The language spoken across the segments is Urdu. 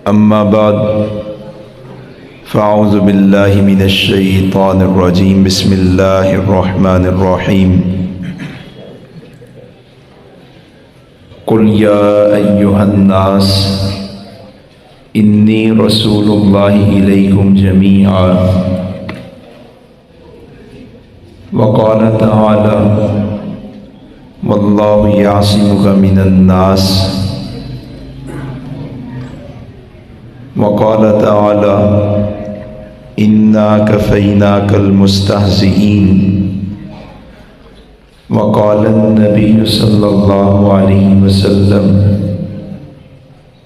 اما بعد فاعوذ باللہ من الشیطان الرجیم بسم اللہ الرحمن الرحیم قل یا ایہا الناس انی رسول اللہ الیکم جمیعا وقال تعالی واللہ یعصمک من الناس وقال تعالی انا کفیناک المستہزئین وقال النبی صلی اللہ علیہ وسلم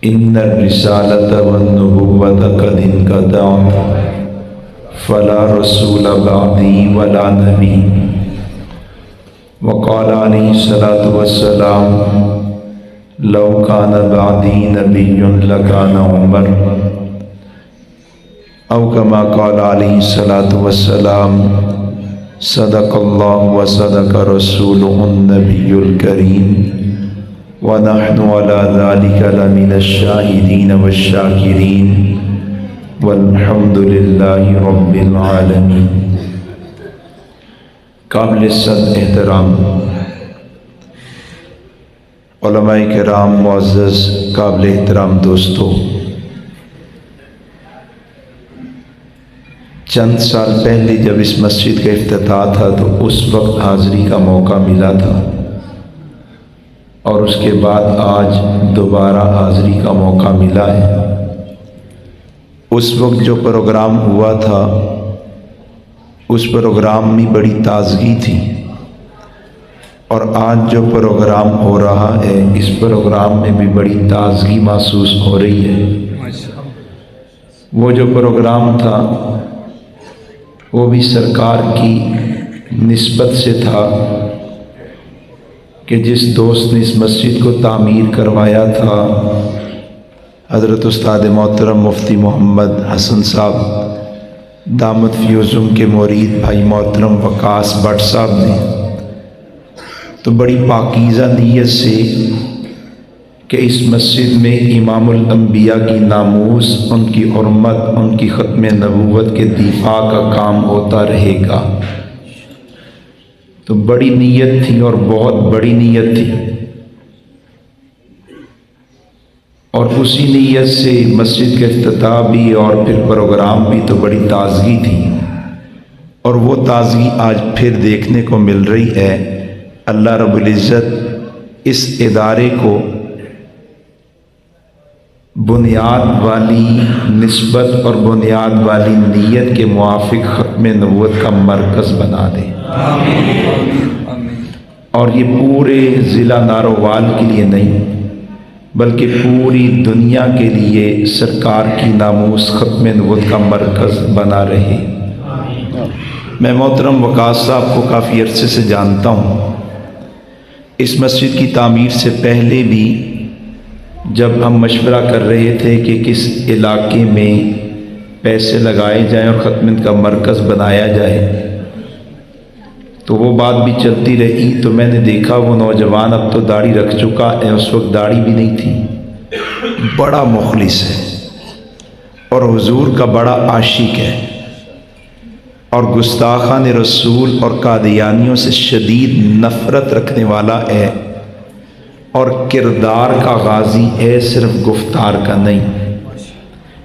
ان الرسالۃ والنبوۃ قد انقطعت فلا رسول بعدی ولا نبی وقال علیہ الصلاۃ والسلام لو کان بعدی نبی لکان عمر او کما قال علیہ الصلاۃ والسلام صدق اللہ وصدق رسولہ النبی الکریم ونحن علی ذلک لمن الشاہدین والشاکرین والحمد للہ رب العالمین۔ قابل صد احترام علماء کرام، معزز قابل احترام دوستو، چند سال پہلے جب اس مسجد کا افتتاح تھا تو اس وقت حاضری کا موقع ملا تھا، اور اس کے بعد آج دوبارہ حاضری کا موقع ملا ہے۔ اس وقت جو پروگرام ہوا تھا اس پروگرام میں بڑی تازگی تھی، اور آج جو پروگرام ہو رہا ہے اس پروگرام میں بھی بڑی تازگی محسوس ہو رہی ہے۔ وہ جو پروگرام تھا وہ بھی سرکار کی نسبت سے تھا کہ جس دوست نے اس مسجد کو تعمیر کروایا تھا حضرت استاد محترم مفتی محمد حسن صاحب دامت فیوزم کے مرید بھائی محترم وقاص بٹ صاحب نے تو بڑی پاکیزہ نیت سے کہ اس مسجد میں امام الانبیاء کی ناموس، ان کی حرمت، ان کی ختم نبوت کے دفاع کا کام ہوتا رہے گا، تو بڑی نیت تھی اور بہت بڑی نیت تھی، اور اسی نیت سے مسجد کا افتتاح بھی اور پھر پروگرام بھی تو بڑی تازگی تھی، اور وہ تازگی آج پھر دیکھنے کو مل رہی ہے۔ اللہ رب العزت اس ادارے کو بنیاد والی نسبت اور بنیاد والی نیت کے موافق ختم نبوت کا مرکز بنا دے، اور یہ پورے ضلع نارووال کے لیے نہیں بلکہ پوری دنیا کے لیے سرکار کی ناموس ختم نبوت کا مرکز بنا رہے۔ میں محترم وقاص صاحب کو کافی عرصے سے جانتا ہوں۔ اس مسجد کی تعمیر سے پہلے بھی جب ہم مشورہ کر رہے تھے کہ کس علاقے میں پیسے لگائے جائیں اور ختم کا مرکز بنایا جائے تو وہ بات بھی چلتی رہی، تو میں نے دیکھا وہ نوجوان اب تو داڑھی رکھ چکا ہے، اس وقت داڑھی بھی نہیں تھی، بڑا مخلص ہے اور حضور کا بڑا عاشق ہے، اور گستاخان رسول اور قادیانیوں سے شدید نفرت رکھنے والا ہے، اور کردار کا غازی ہے، صرف گفتار کا نہیں،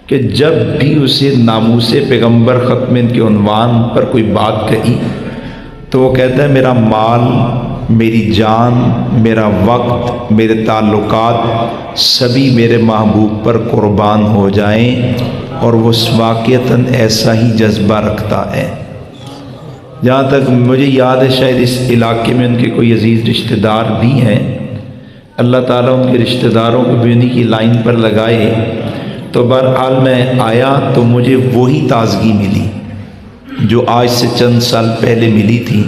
کہ جب بھی اسے ناموس پیغمبر ختم کے عنوان پر کوئی بات کہی تو وہ کہتا ہے میرا مال، میری جان، میرا وقت، میرے تعلقات سبھی میرے محبوب پر قربان ہو جائیں، اور وہ واقعتاً ایسا ہی جذبہ رکھتا ہے۔ جہاں تک مجھے یاد ہے شاید اس علاقے میں ان کے کوئی عزیز رشتہ دار بھی ہیں، اللہ تعالیٰ ان کے رشتہ داروں کو بھی انہی کی لائن پر لگائے۔ تو بہرحال میں آیا تو مجھے وہی تازگی ملی جو آج سے چند سال پہلے ملی تھی۔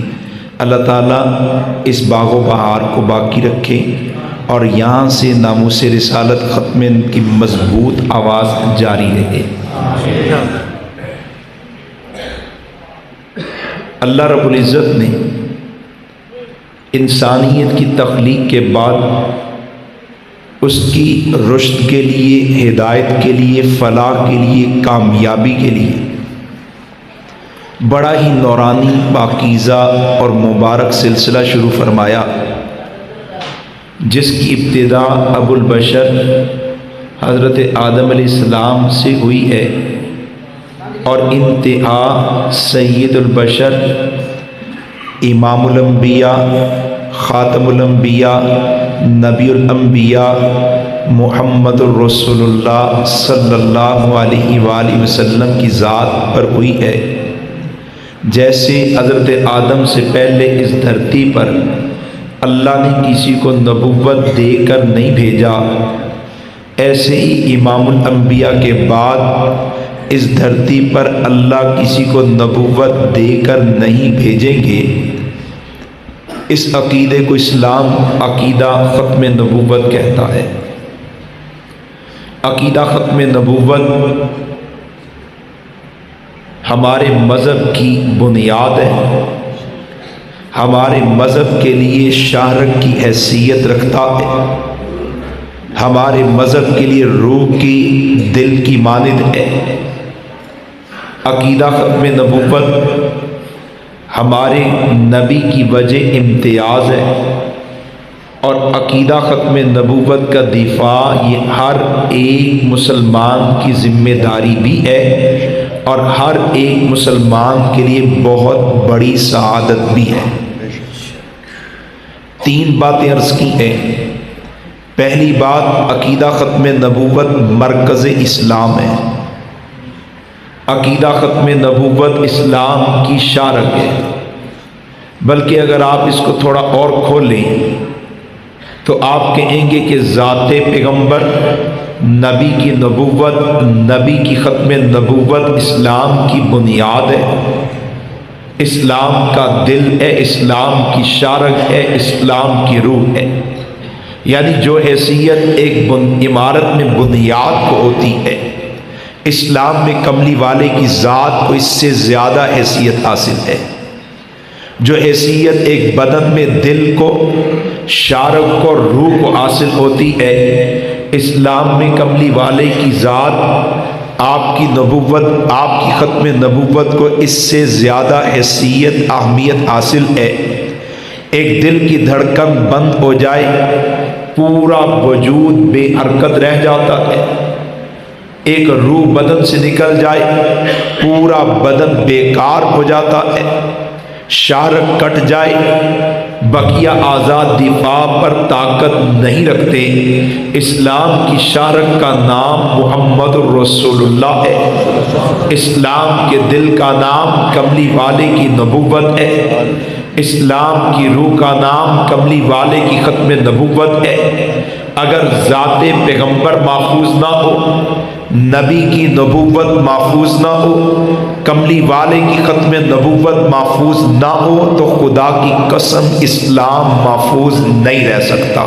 اللہ تعالیٰ اس باغ و بہار کو باقی رکھے اور یہاں سے ناموس رسالت ختم کی مضبوط آواز جاری رہے۔ اللہ رب العزت نے انسانیت کی تخلیق کے بعد اس کی رشد کے لیے، ہدایت کے لیے، فلاح کے لیے، کامیابی کے لیے بڑا ہی نورانی، پاکیزہ اور مبارک سلسلہ شروع فرمایا، جس کی ابتدا ابو البشر حضرت آدم علیہ السلام سے ہوئی ہے اور انتہا سید البشر، امام الانبیاء، خاتم الانبیاء، نبی الانبیاء، محمد الرسول اللہ صلی اللہ علیہ وآلہ وسلم کی ذات پر ہوئی ہے۔ جیسے حضرت آدم سے پہلے اس دھرتی پر اللہ نے کسی کو نبوت دے کر نہیں بھیجا، ایسے ہی امام الانبیاء کے بعد اس دھرتی پر اللہ کسی کو نبوت دے کر نہیں بھیجیں گے۔ اس عقیدے کو اسلام عقیدہ ختم نبوت کہتا ہے۔ عقیدہ ختم نبوت ہمارے مذہب کی بنیاد ہے، ہمارے مذہب کے لیے شاہرگ کی حیثیت رکھتا ہے، ہمارے مذہب کے لیے روح کی، دل کی مانند ہے۔ عقیدہ ختم نبوت ہمارے نبی کی وجہ امتیاز ہے، اور عقیدہ ختم نبوت کا دفاع یہ ہر ایک مسلمان کی ذمہ داری بھی ہے، اور ہر ایک مسلمان کے لیے بہت بڑی سعادت بھی ہے۔ تین باتیں عرض کی ہیں۔ پہلی بات، عقیدہ ختم نبوت مرکز اسلام ہے۔ عقیدہ ختم نبوت اسلام کی شارک ہے، بلکہ اگر آپ اس کو تھوڑا اور کھولیں تو آپ کہیں گے کہ ذات پیغمبر، نبی کی نبوت، نبی کی ختم نبوت اسلام کی بنیاد ہے، اسلام کا دل ہے، اسلام کی شارک ہے، اسلام کی روح ہے۔ یعنی جو حیثیت ایک عمارت میں بنیاد کو ہوتی ہے، اسلام میں کملی والے کی ذات کو اس سے زیادہ حیثیت حاصل ہے۔ جو حیثیت ایک بدن میں دل کو، شارک کو، روح کو حاصل ہوتی ہے، اسلام میں کملی والے کی ذات، آپ کی نبوت، آپ کی ختم نبوت کو اس سے زیادہ حیثیت، اہمیت حاصل ہے۔ ایک دل کی دھڑکن بند ہو جائے، پورا وجود بے حرکت رہ جاتا ہے۔ ایک روح بدن سے نکل جائے، پورا بدن بیکار ہو جاتا ہے۔ شارک کٹ جائے، بقیہ اعضاء دفاع پر طاقت نہیں رکھتے۔ اسلام کی شارک کا نام محمد الرسول اللہ ہے۔ اسلام کے دل کا نام کملی والے کی نبوت ہے۔ اسلام کی روح کا نام کملی والے کی ختم نبوت ہے۔ اگر ذات پیغمبر محفوظ نہ ہو، نبی کی نبوت محفوظ نہ ہو، کملی والے کی ختم نبوت محفوظ نہ ہو، تو خدا کی قسم اسلام محفوظ نہیں رہ سکتا،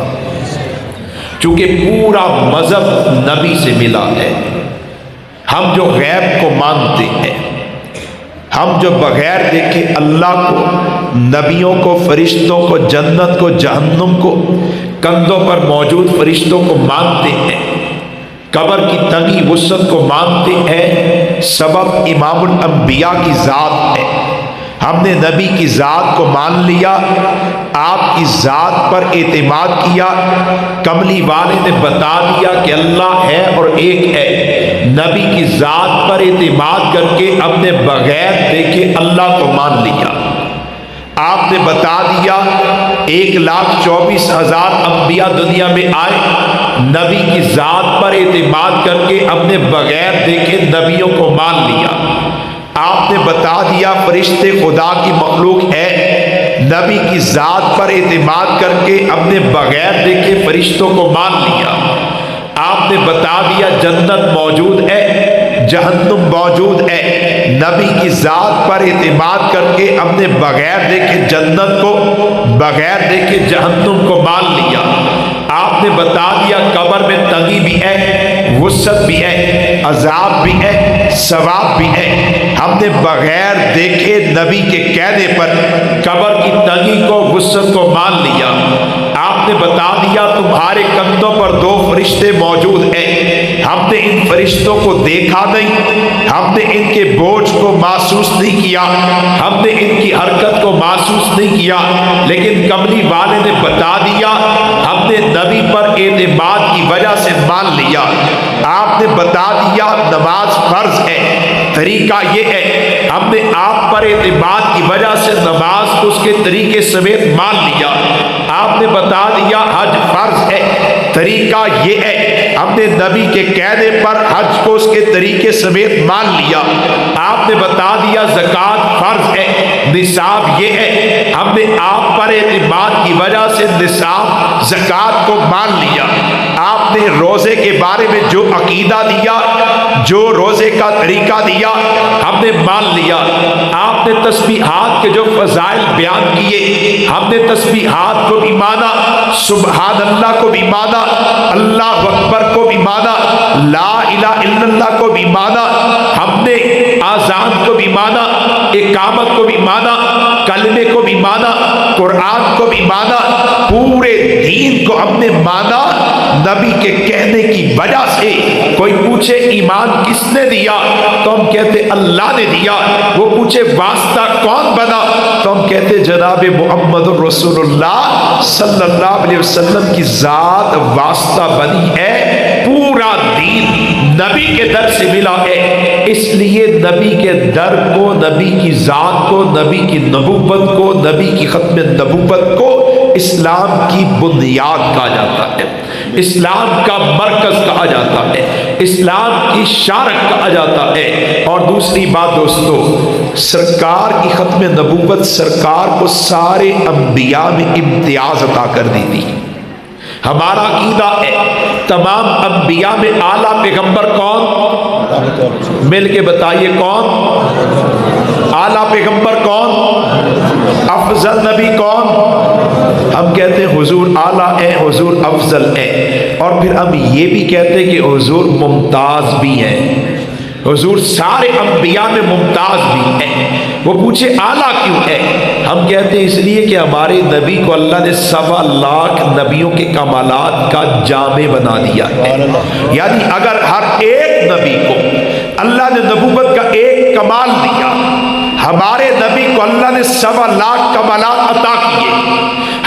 چونکہ پورا مذہب نبی سے ملا ہے۔ ہم جو غیب کو مانتے ہیں، ہم جو بغیر دیکھے اللہ کو، نبیوں کو، فرشتوں کو، جنت کو، جہنم کو، کندھوں پر موجود فرشتوں کو مانتے ہیں، قبر کی تنگی وسعت کو مانتے ہیں، سبب امام الانبیاء کی ذات ہے۔ ہم نے نبی کی ذات کو مان لیا، آپ کی ذات پر اعتماد کیا، کملی والے نے بتا دیا کہ اللہ ہے اور ایک ہے، نبی کی ذات پر اعتماد کر کے اپنے بغیر دیکھے اللہ کو مان لیا۔ آپ نے بتا دیا 1,24,000 انبیاء دنیا میں آئے، نبی کی ذات پر اعتماد کر کے اپنے بغیر دیکھے نبیوں کو مان لیا۔ آپ نے بتا دیا فرشتے خدا کی مخلوق ہے، نبی کی ذات پر اعتماد کر کے اپنے بغیر دیکھے فرشتوں کو مان لیا۔ آپ نے بتا دیا جنت موجود ہے، جہنم موجود ہے، نبی کی ذات پر اعتماد کر کے اپنے بغیر دیکھے جنت کو، بغیر دیکھے جہنم کو مان لیا۔ آپ نے بتا دیا قبر میں تنگی بھی ہے، وسعت بھی ہے، عذاب بھی ہے، ثواب بھی ہے۔ ہم نے بغیر دیکھے نبی کے کہنے پر قبر کی تنگی کو، وسعت کو مان لیا۔ آپ نے بتا دیا تمہارے کندھوں پر 2 فرشتے موجود ہیں، ہم نے ان فرشتوں کو دیکھا نہیں، ہم نے ان کے بوجھ کو محسوس نہیں کیا، ہم نے ان کی حرکت کو محسوس نہیں کیا، لیکن کملی والے نے بتا دیا، ہم نے نبی پر اعتماد کی وجہ سے مان لیا۔ آپ نے بتا دیا نماز فرض ہے، طریقہ یہ ہے، ہم نے آپ پر اعتماد کی وجہ سے نماز کو اس کے طریقے سمیت مان لیا۔ آپ نے بتا دیا حج فرض ہے، طریقہ یہ ہے، ہم نے نبی کے کہنے پر حج کو اس کے طریقے سمیت مان لیا۔ آپ نے بتا دیا زکوٰۃ فرض ہے، نصاب یہ ہے، ہم نے آپ پر اعتماد کی وجہ سے نصاب زکوٰۃ کو مان لیا۔ آپ نے روزے کے بارے میں جو عقیدہ دیا، جو روزے کا طریقہ دیا، ہم نے مان لیا۔ آپ نے تسبیحات کے جو فضائل بیان کیے، ہم نے تسبیحات کو بھی مانا، سبحان اللہ کو بھی مانا، اللہ اکبر کو بھی مانا، لا الہ الا اللہ کو بھی مانا، ہم نے آذان کو بھی مانا، اقامت کو بھی مانا، کلمے کو بھی مانا، قرآن کو بھی مانا، پورے دین کو ہم نے مانا نبی کے کہنے کی وجہ سے۔ کوئی پوچھے ایمان کس نے دیا تو ہم کہتے اللہ نے دیا۔ وہ پوچھے واسطہ کون بنا تو ہم کہتے جناب محمد رسول اللہ صلی اللہ علیہ وسلم کی ذات واسطہ بنی ہے۔ پورا دین نبی کے در سے ملا ہے، اس لیے نبی کے در کو، نبی کی ذات کو، نبی کی نبوت کو، نبی کی ختم نبوت کو اسلام کی بنیاد کہا جاتا ہے، اسلام کا مرکز کہا جاتا ہے، اسلام کی شارک کہا جاتا ہے۔ اور دوسری بات دوستو، سرکار کی ختم نبوت سرکار کو سارے انبیاء میں امتیاز عطا کر دی تھی۔ ہمارا عقیدہ ہے تمام انبیاء میں اعلیٰ پیغمبر کون؟ مل کے بتائیے کون؟ اعلیٰ پیغمبر کون؟ افضل نبی کون؟ ہم کہتے ہیں حضور اعلیٰ ہے، حضور افضل ہے، اور پھر ہم یہ بھی کہتے ہیں کہ حضور ممتاز بھی ہیں، حضور سارے انبیاء میں ممتاز بھی ہیں۔ وہ پوچھے اعلیٰ کیوں ہے؟ ہم کہتے ہیں اس لیے کہ ہمارے نبی کو اللہ نے 1.25 لاکھ نبیوں کے کمالات کا جامع بنا دیا ہے۔ یعنی اگر ہر ایک نبی کو اللہ نے نبوت کا ایک کمال دیا، ہمارے نبی کو اللہ نے 1.25 لاکھ کمالات عطا کیے،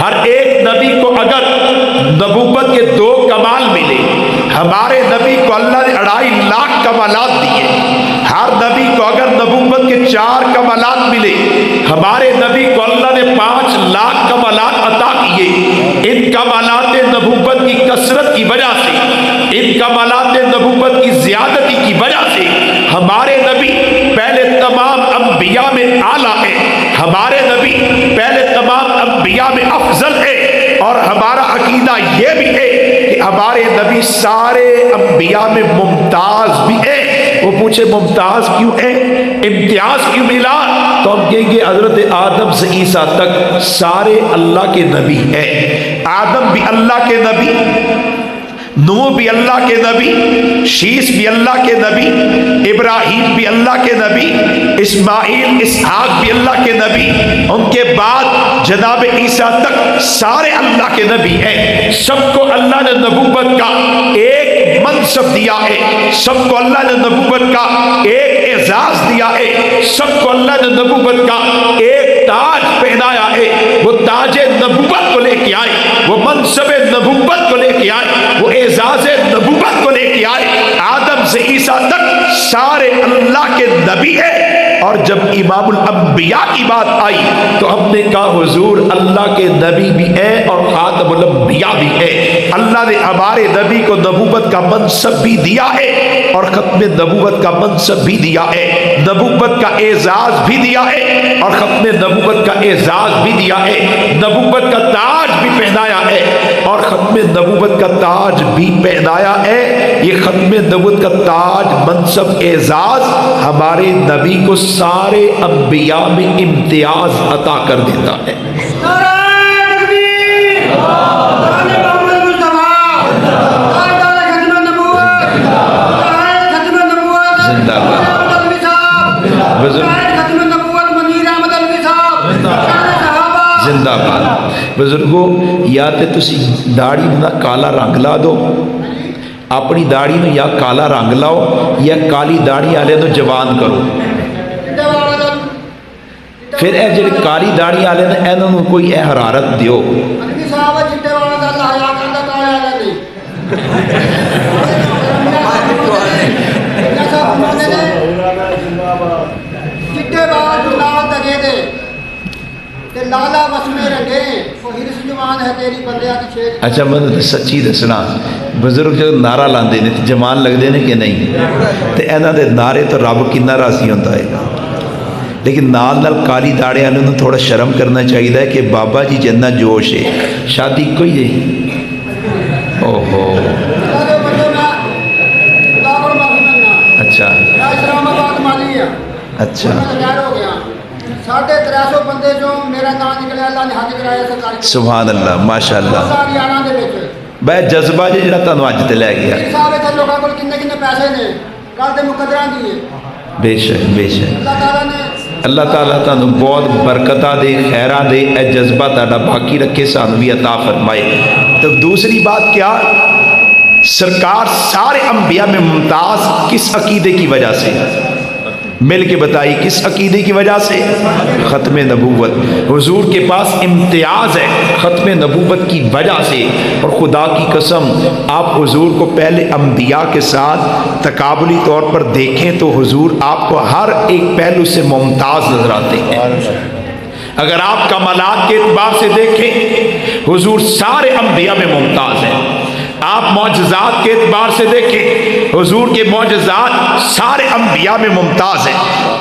ہر ایک نبی کو اگر نبوت کے 2 کمال ملے، ہمارے نبی کو اللہ نے 2.5 لاکھ کمالات دیے، ہر نبی کو اگر نبوت کے 4 کمالات ملے، ہمارے نبی کو اللہ نے 5 لاکھ کمالات عطا کیے۔ ان کمالات نبوت کی کثرت کی وجہ سے، ان کمالات نبوت کی زیادتی کی وجہ سے ہمارے نبی پہلے تمام انبیاء میں اعلیٰ ہے، ہمارے نبی پہلے تمام انبیاء میں افضل ہے، اور ہمارا عقیدہ یہ بھی ہے کہ ہمارے نبی سارے انبیاء میں ممتاز بھی ہے۔ وہ پوچھے ممتاز کیوں ہے، امتیاز کیوں ملا؟ تو ہم کہیں گے حضرت آدم سے عیسیٰ تک سارے اللہ کے نبی ہیں۔ آدم بھی اللہ کے نبی، نوح بھی اللہ کے نبی، شیس بھی اللہ کے نبی، ابراہیم بھی اللہ کے نبی، اسماعیل اسحاق بھی اللہ کے نبی، ان کے بعد جناب عیسیٰ تک سارے اللہ کے نبی ہیں۔ سب کو اللہ نے نبوت کا ایک منصب دیا ہے، سب کو اللہ نے نبوت کا ایک اعزاز دیا ہے، سب کو اللہ نے نبوت کا ایک تاج پہنایا ہے۔ وہ تاج نبوت کو لے کے آئے، وہ منصب نبوت کو لے کے آئے، وہ اعزاز نبوت کو لے کے آئے۔ آدم سے عیسیٰ تک سارے اللہ کے نبی ہیں۔ اور جب امام الانبیاء کی بات آئی تو ہم نے کہا حضور اللہ کے نبی بھی ہیں اور خاتم الانبیاء بھی ہیں۔ اللہ نے ہمارے نبی کو نبوت کا منصب بھی دیا ہے اور ختم نبوت کا منصب بھی دیا ہے، نبوت کا اعزاز بھی دیا ہے اور ختم نبوت کا اعزاز بھی دیا ہے، نبوت کا تاج بھی پہنایا ہے اور ختم نبوت کا تاج بھی پہنایا ہے۔ یہ ختم نبوت کا تاج، منصب، اعزاز ہمارے نبی کو سارے انبیاء میں امتیاز عطا کر دیتا ہے۔ زندہ باد۔ بزرگو یا تے تسی داڑھی دا کالا رنگ لا دو، اپنی داڑھی نو یا کالا رنگ لاؤ یا کالی داڑھی والے نو جوان کرو۔ پھر اے جڑے کالی داڑھی والے نے انہاں نو کوئی اے حرارت دیو۔ اچھا میں سچی دسنا، بزرگ جو نعرہ لاندے نے جمان لگتے ہیں کہ نہیں، تو انہاں دے نعرے تو رب کنا راضی ہوتا ہے، لیکن نال نال کالی داڑے والوں نے تھوڑا شرم کرنا چاہیے کہ بابا جی جنہ جوش ہے، شادی کوئی ہے۔ اوہو اچھا اچھا سبحان اللہ ماشاء اللہ، بے جذبہ جی جڑا تانوں اج تے لے گیا، بے شک بے شک، اللہ تعالیٰ تانوں بہت برکتہ دے، خیرہ دے، اے جذبہ تہاڈا باقی رکھے، سانوں بھی عطا فرمائے۔ تو دوسری بات کیا، سرکار سارے انبیاء میں ممتاز کس عقیدے کی وجہ سے؟ مل کے بتائی کس عقیدے کی وجہ سے؟ ختم نبوت۔ حضور کے پاس امتیاز ہے ختم نبوت کی وجہ سے، اور خدا کی قسم آپ حضور کو پہلے انبیاء کے ساتھ تقابلی طور پر دیکھیں تو حضور آپ کو ہر ایک پہلو سے ممتاز نظر آتے ہیں۔ اگر آپ کمالات کے اعتبار سے دیکھیں حضور سارے انبیاء میں ممتاز ہیں، آپ معجزات کے اعتبار سے دیکھیں حضور کے معجزات سارے انبیاء میں ممتاز ہیں،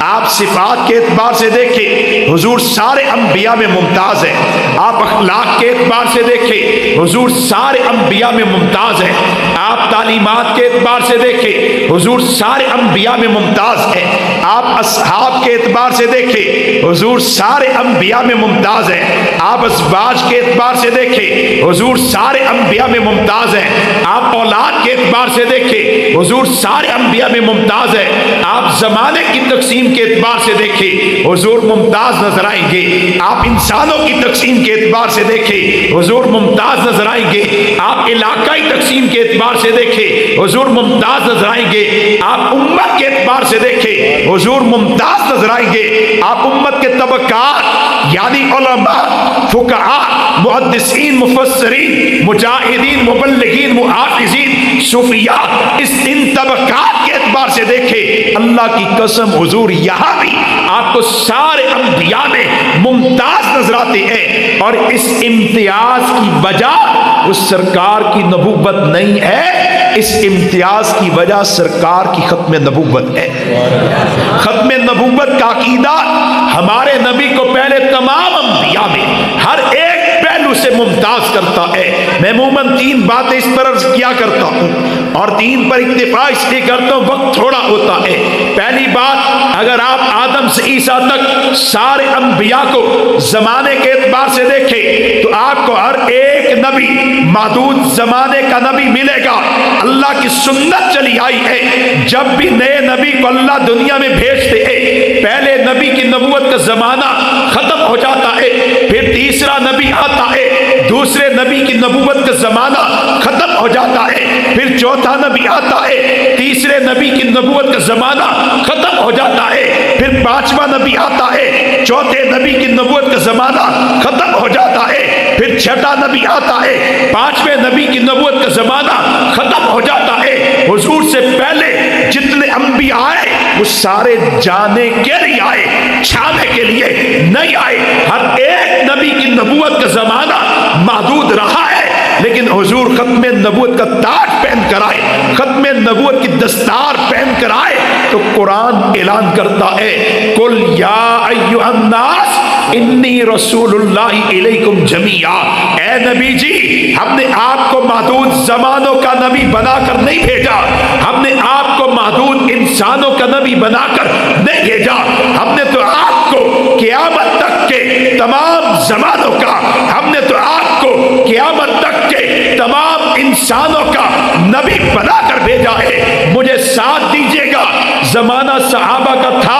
آپ صفات کے اعتبار سے دیکھیں حضور سارے انبیاء میں ممتاز ہیں، آپ اخلاق کے اعتبار سے دیکھیں حضور سارے انبیاء میں ممتاز ہیں، آپ تعلیمات کے اعتبار سے دیکھیں حضور سارے انبیاء میں ممتاز ہیں، آپ اصحاب کے اعتبار سے دیکھیں حضور سارے انبیاء میں ممتاز ہیں، آپ ازواج کے اعتبار سے دیکھیں حضور سارے انبیاء میں ممتاز ہیں، آپ اولاد کے اعتبار سے دیکھیں حضور سارے انبیاء میں ممتاز ہیں، آپ زمانے کی تقسیم کے اعتبار سے دیکھیں حضور ممتاز نظر آئیں گے، آپ انسانوں کی تقسیم کے اعتبار سے دیکھیں حضور ممتاز نظر آئیں گے، آپ علاقائی تقسیم کے اعتبار سے دیکھیں حضور ممتاز نظر آئیں گے، آپ امت کے اعتبار سے دیکھیں حضور ممتاز نظر آئیں گے، آپ امت کے طبقات یعنی علماء، فقہاء، محدثین، مفسرین، مجاہدین، مبلغین، محافظین، صوفیاء، ان طبقات کے اعتبار سے دیکھیں اللہ کی قسم حضور یہاں بھی آپ کو سارے انبیاء میں ممتاز نظر آتے ہیں، اور اس امتیاز کی وجہ اس سرکار کی نبوت نہیں ہے، اس امتیاز کی وجہ سرکار کی ختم نبوت ہے۔ ختم نبوت کا عقیدہ ہمارے نبی کو پہلے تمام انبیاء میں ہر ایک پہلو سے ممتاز کرتا ہے۔ میں عموماً 3 باتیں اس پر عرض کیا کرتا ہوں اور 3 پر اکتفا اس لیے کرتا ہوں، وقت تھوڑا ہوتا ہے۔ پہلی بات، اگر آپ آدم سے عیسیٰ تک سارے انبیاء کو زمانے کے اعتبار سے دیکھیں تو آپ کو ہر ایک نبی محدود زمانے کا نبی ملے گا۔ اللہ کی سنت چلی آئی ہے، جب بھی نئے نبی کو اللہ دنیا میں بھیجتے ہیں پہلے نبی کی نبوت کا زمانہ ختم ہو جاتا ہے، پھر تیسرا نبی آتا ہے، دوسرے نبی کی نبوت کا زمانہ ختم ہو جاتا ہے، پھر چوتھا نبی آتا ہے، تیسرے نبی کی نبوت کا زمانہ ختم ہو جاتا ہے، پھر 5واں نبی آتا ہے، چوتھے نبی کی نبوت کا زمانہ ختم ہو جاتا ہے، پھر 6واں نبی آتا ہے، 5ویں نبی کی نبوت کا زمانہ ختم ہو جاتا ہے۔ حضور سے پہلے جتنے انبیاء آئے وہ سارے جانے کے لیے آئے، چھانے کے لیے نہیں آئے۔ ہر ایک نبی کی نبوت کا زمانہ محدود رہا ہے، لیکن حضور ختم نبوت کا تاج پہن کر آئے، ختم نبوت کی دستار پہن کر آئے تو قرآن اعلان کرتا ہے قل یا ایھا الناس انی رسول اللہ الیکم جمیعا، اے نبی جی ہم نے آپ کو محدود زمانوں کا نبی بنا کر نہیں بھیجا، ہم نے آپ کو محدود انسانوں کا نبی بنا کر نہیں بھیجا، ہم نے تو آپ کو قیامت تک کے تمام زمانوں کا، ہم نے تو آپ کو قیامت تک کے تمام انسانوں کا نبی بنا کر بھیجا ہے۔ مجھے ساتھ دیجیے گا، زمانہ صحابہ کا تھا،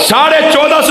1450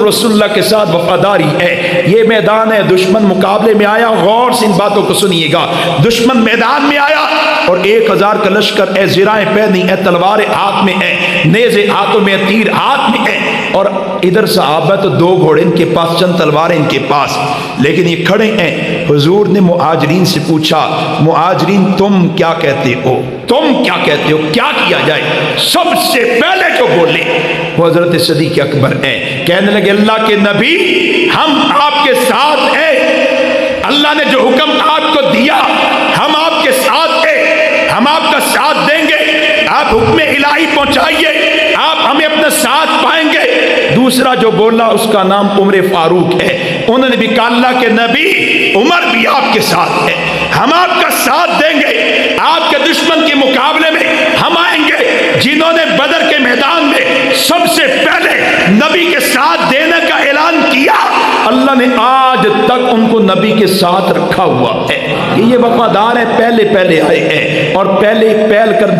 رسولاللہ کے ساتھ وفاداری ہے۔ یہ میدان ہے، دشمن مقابلے میں آیا، غور سے ان باتوں کو سنیے گا، دشمن میدان میں آیا اور 1000 کا لشکر ہے، زرائیں پہنی ہے، تلواریں ہاتھ میں ہیں، نیزے ہاتھوں میں، تیر ہاتھ میں ہے، اور ادھر صحابہ تو 2 گھوڑے ان کے پاس، چند تلواریں ان کے پاس، لیکن یہ کھڑے ہیں۔ حضور نے مہاجرین سے پوچھا، مہاجرین تم کیا کہتے ہو، تم کیا کہتے ہو، کیا کیا جائے؟ سب سے پہلے جو بولے وہ حضرت صدیق اکبر ہیں۔ کہنے لگے اللہ کے نبی ہم آپ کے ساتھ ہیں، اللہ نے جو حکم آپ کو دیا ہم آپ کے ساتھ ہیں، ہم آپ کا ساتھ دیں گے، آپ حکم الہی پہنچائیے، آپ ہمیں اپنا ساتھ پائیں گے۔ دوسرا جو بولا اس کا نام عمر فاروق ہے، انہوں نے بھی کہا اللہ کے نبی عمر بھی آپ کے ساتھ ہے، ہم آپ کا ساتھ دیں گے، آپ کے دشمن کے مقابلے میں ہم آئیں گے۔ جنہوں نے بدر کے میدان میں سب سے پہلے نبی کے ساتھ دینے کا اعلان کیا، اللہ نے آج تک ان کو نبی کے ساتھ رکھا ہوا ہے کہ یہ وفادار ہیں، پہلے آئے ہیں، اور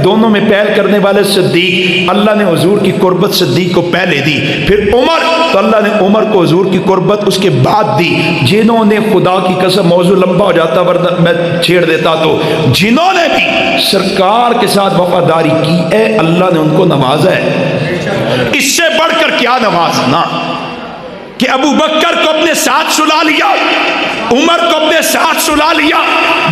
دونوں میں پہل کرنے والے صدیق، اللہ نے حضور کی قربت صدیق کو پہلے دی، پھر عمر، تو اللہ نے عمر کو حضور کی قربت اس کے بعد دی۔ جنہوں نے خدا کی قسم، موضوع لمبا ہو جاتا ورنہ میں چھیڑ دیتا، تو جنہوں نے بھی سرکار کے ساتھ وفاداری کی ہے اللہ نے ان کو نوازا ہے۔ اس سے بڑھ کر کیا نوازنا کہ ابو بکر کو اپنے ساتھ سلا لیا، عمر کو اپنے ساتھ سلا لیا،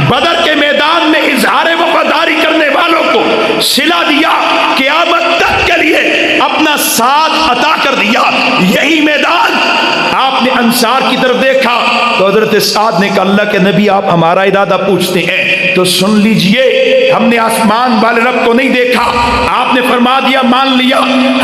بدر کے میدان میں اظہار وفاداری کرنے والوں کو سلا دیا، قیامت تک کے لیے اپنا ساتھ عطا کر دیا۔ یہی میدان آپ نے انصار کی طرف دیکھا تو حضرت سعد نے کہا اللہ کے نبی آپ ہمارا ارادہ پوچھتے ہیں تو سن لیجئے، ہم نے آسمان والے رب کو نہیں دیکھا، آپ نے فرما دیا مان لیا،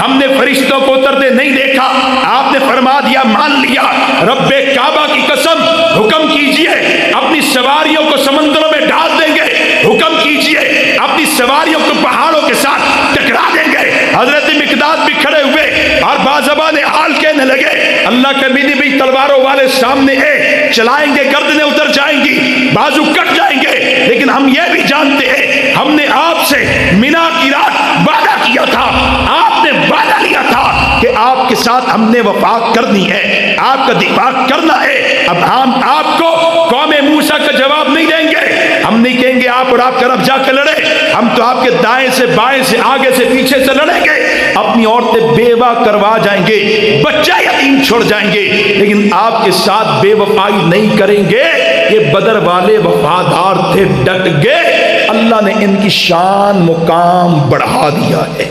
ہم نے فرشتوں کو اترتے نہیں دیکھا، آپ نے فرما دیا مان لیا، رب کعبہ کی قسم حکم کیجئے اپنی سواریوں کو سمندروں میں ڈال دیں گے، حکم کیجئے اپنی سواریوں کو پہاڑوں کے ساتھ ٹکرا دیں گے۔ حضرت مقداد بھی کھڑے ہوئے اور بازبان حال کہنے لگے اللہ کے نبی بھی تلواروں والے سامنے ہے، چلائیں گے گردنیں اتر جائیں گی، بازو کٹ جائیں گے، لیکن ہم یہ بھی جانتے ہیں ہم نے آپ سے مینا کی رات وعدہ کیا تھا، آپ نے وعدہ لیا تھا کہ آپ کے ساتھ ہم نے وفا کرنی ہے، آپ کا دفاع کرنا ہے۔ اب ہم آپ کو قوم موسیٰ کا جواب نہیں دیں گے، ہم نہیں کہیں گے آپ اور آپ کا رب جا کے لڑے، ہم تو آپ کے دائیں سے بائیں سے آگے سے پیچھے سے لڑیں گے، اپنی عورتیں بیوہ کروا جائیں گے، بچہ یتیم چھوڑ جائیں گے، لیکن آپ کے ساتھ بے وفائی نہیں کریں گے۔ یہ بدر والے وفادار تھے، ڈٹ گئے، اللہ نے ان کی شان مقام بڑھا دیا ہے،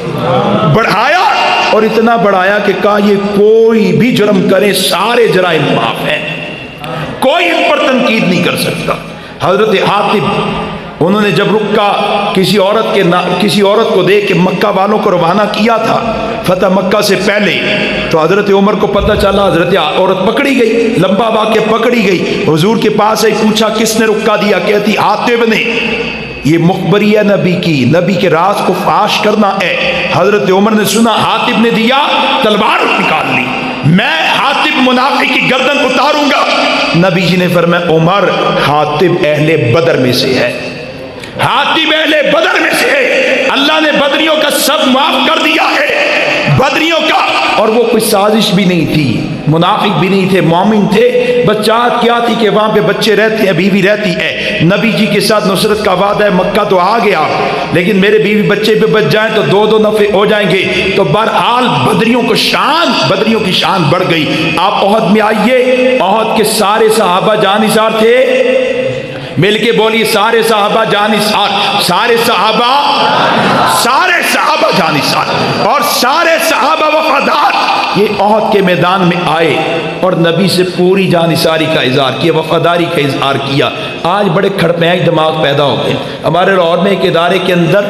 بڑھایا، اور اتنا بڑھایا کہ کہا یہ کوئی بھی جرم کرے سارے جرائم معاف ہیں، کوئی ان پر تنقید نہیں کر سکتا۔ حضرت حاطب انہوں نے جب رکا کسی عورت کو دیکھ کے مکہ والوں کو روانہ کیا تھا فتح مکہ سے پہلے، تو حضرت عمر کو پتہ چلا، حضرت عورت پکڑی گئی، لمبا واقعہ، پکڑی گئی، حضور کے پاس آئی، پوچھا کس نے رکا دیا، کہتی حاطب نے۔ یہ مخبری ہے نبی کی، نبی کے راز کو فاش کرنا ہے۔ حضرت عمر نے سنا حاطب نے دیا، تلوار نکال لی، میں حاطب منافق کی گردن اتاروں گا۔ نبی جی نے فرمایا عمر حاطب اہل بدر میں سے ہے، حاطب اہل بدر میں سے ہے، اللہ نے بدریوں کا سب معاف کر دیا ہے، بدریوں کا، اور وہ کوئی سازش بھی نہیں تھی، منافق بھی نہیں تھے، مومن تھے، بس چاہت کیا تھی کہ وہاں پہ بچے رہتے ہیں، بیوی رہتی ہے، نبی جی کے ساتھ نصرت کا وعدہ ہے، مکہ تو آ گیا لیکن میرے بیوی بچے پہ بچ جائیں تو 2 نفع ہو جائیں گے، تو بہرحال بدریوں کی شان بڑھ گئی۔ آپ احد میں آئیے، احد کے سارے صحابہ جانثار تھے، مل کے بولیے سارے صحابہ جانثار، سارے صحابہ جانثار، اور سارے صحابہ وفادار۔ یہ احد کے میدان میں آئے اور نبی سے پوری جانثاری کا اظہار کیا، وفاداری کا اظہار کیا۔ آج بڑے کھڑپیائی دماغ پیدا ہو گئے ہمارے لاہور میں، ایک ادارے کے اندر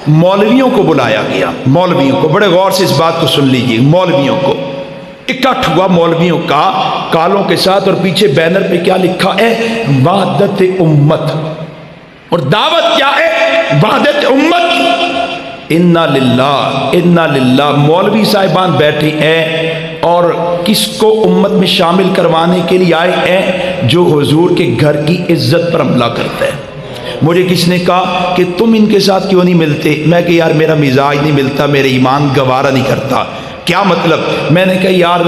مولویوں کو بلایا گیا، مولویوں کو، بڑے غور سے اس بات کو سن لیجیے، مولویوں کو اکٹھ ہوا، مولویوں کا کالوں کے ساتھ، اور پیچھے بینر پہ کیا لکھا ہے، وحدت امت، اور دعوت کیا ہے، وحدت امت۔ انا للہ، مولوی صاحبان بیٹھے ہیں اور کس کو امت میں شامل کروانے کے لیے آئے ہیں، جو حضور کے گھر کی عزت پر حملہ کرتا ہے۔ مجھے کس نے کہا کہ تم ان کے ساتھ کیوں نہیں ملتے، میں کہ یار میرا مزاج نہیں ملتا، میرے ایمان گوارا نہیں کرتا۔ کیا مطلب؟ میں نے کہا یار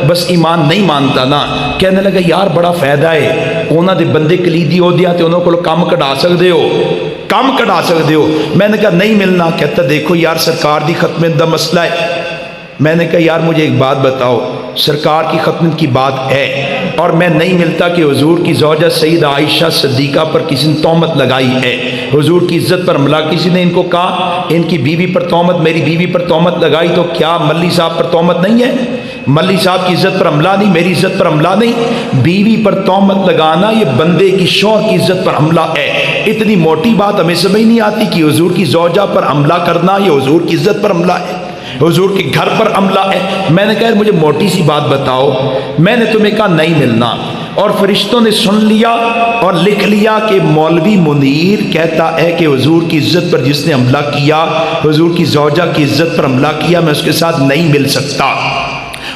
بس ایمان نہیں مانتا نا. کہنے لگا یار بڑا فائدہ ہے, انہوں دے بندے کلیدی عہدیاں تے انہوں کو کم کਢا سکتے ہو, کم کਢا سکتے ہو. میں نے کہا نہیں ملنا. کہتا دیکھو یار سرکار دی ختم دا مسئلہ ہے. میں نے کہا یار مجھے ایک بات بتاؤ, سرکار کی ختم کی بات ہے اور میں نہیں ملتا کہ حضور کی زوجہ سیدہ عائشہ صدیقہ پر کسی نے تہمت لگائی ہے, حضور کی عزت پر حملہ, کسی نے ان کو کہا ان کی بیوی پر تہمت, میری بیوی پر تہمت لگائی, تو کیا ملی صاحب پر تہمت نہیں ہے؟ ملی صاحب کی عزت پر حملہ نہیں, میری عزت پر حملہ نہیں. بیوی پر تہمت لگانا یہ بندے کی شوہر کی عزت پر حملہ ہے. اتنی موٹی بات ہمیں سمجھ نہیں آتی کہ حضور کی زوجہ پر حملہ کرنا یہ حضور کی عزت پر حملہ ہے, حضور کے گھر پر حملہ ہے. میں نے کہا مجھے موٹی سی بات بتاؤ. میں نے تمہیں کہا نہیں ملنا, اور فرشتوں نے سن لیا اور لکھ لیا کہ مولوی منیر کہتا ہے کہ حضور کی عزت پر جس نے حملہ کیا, حضور کی زوجہ کی عزت پر حملہ کیا, میں اس کے ساتھ نہیں مل سکتا.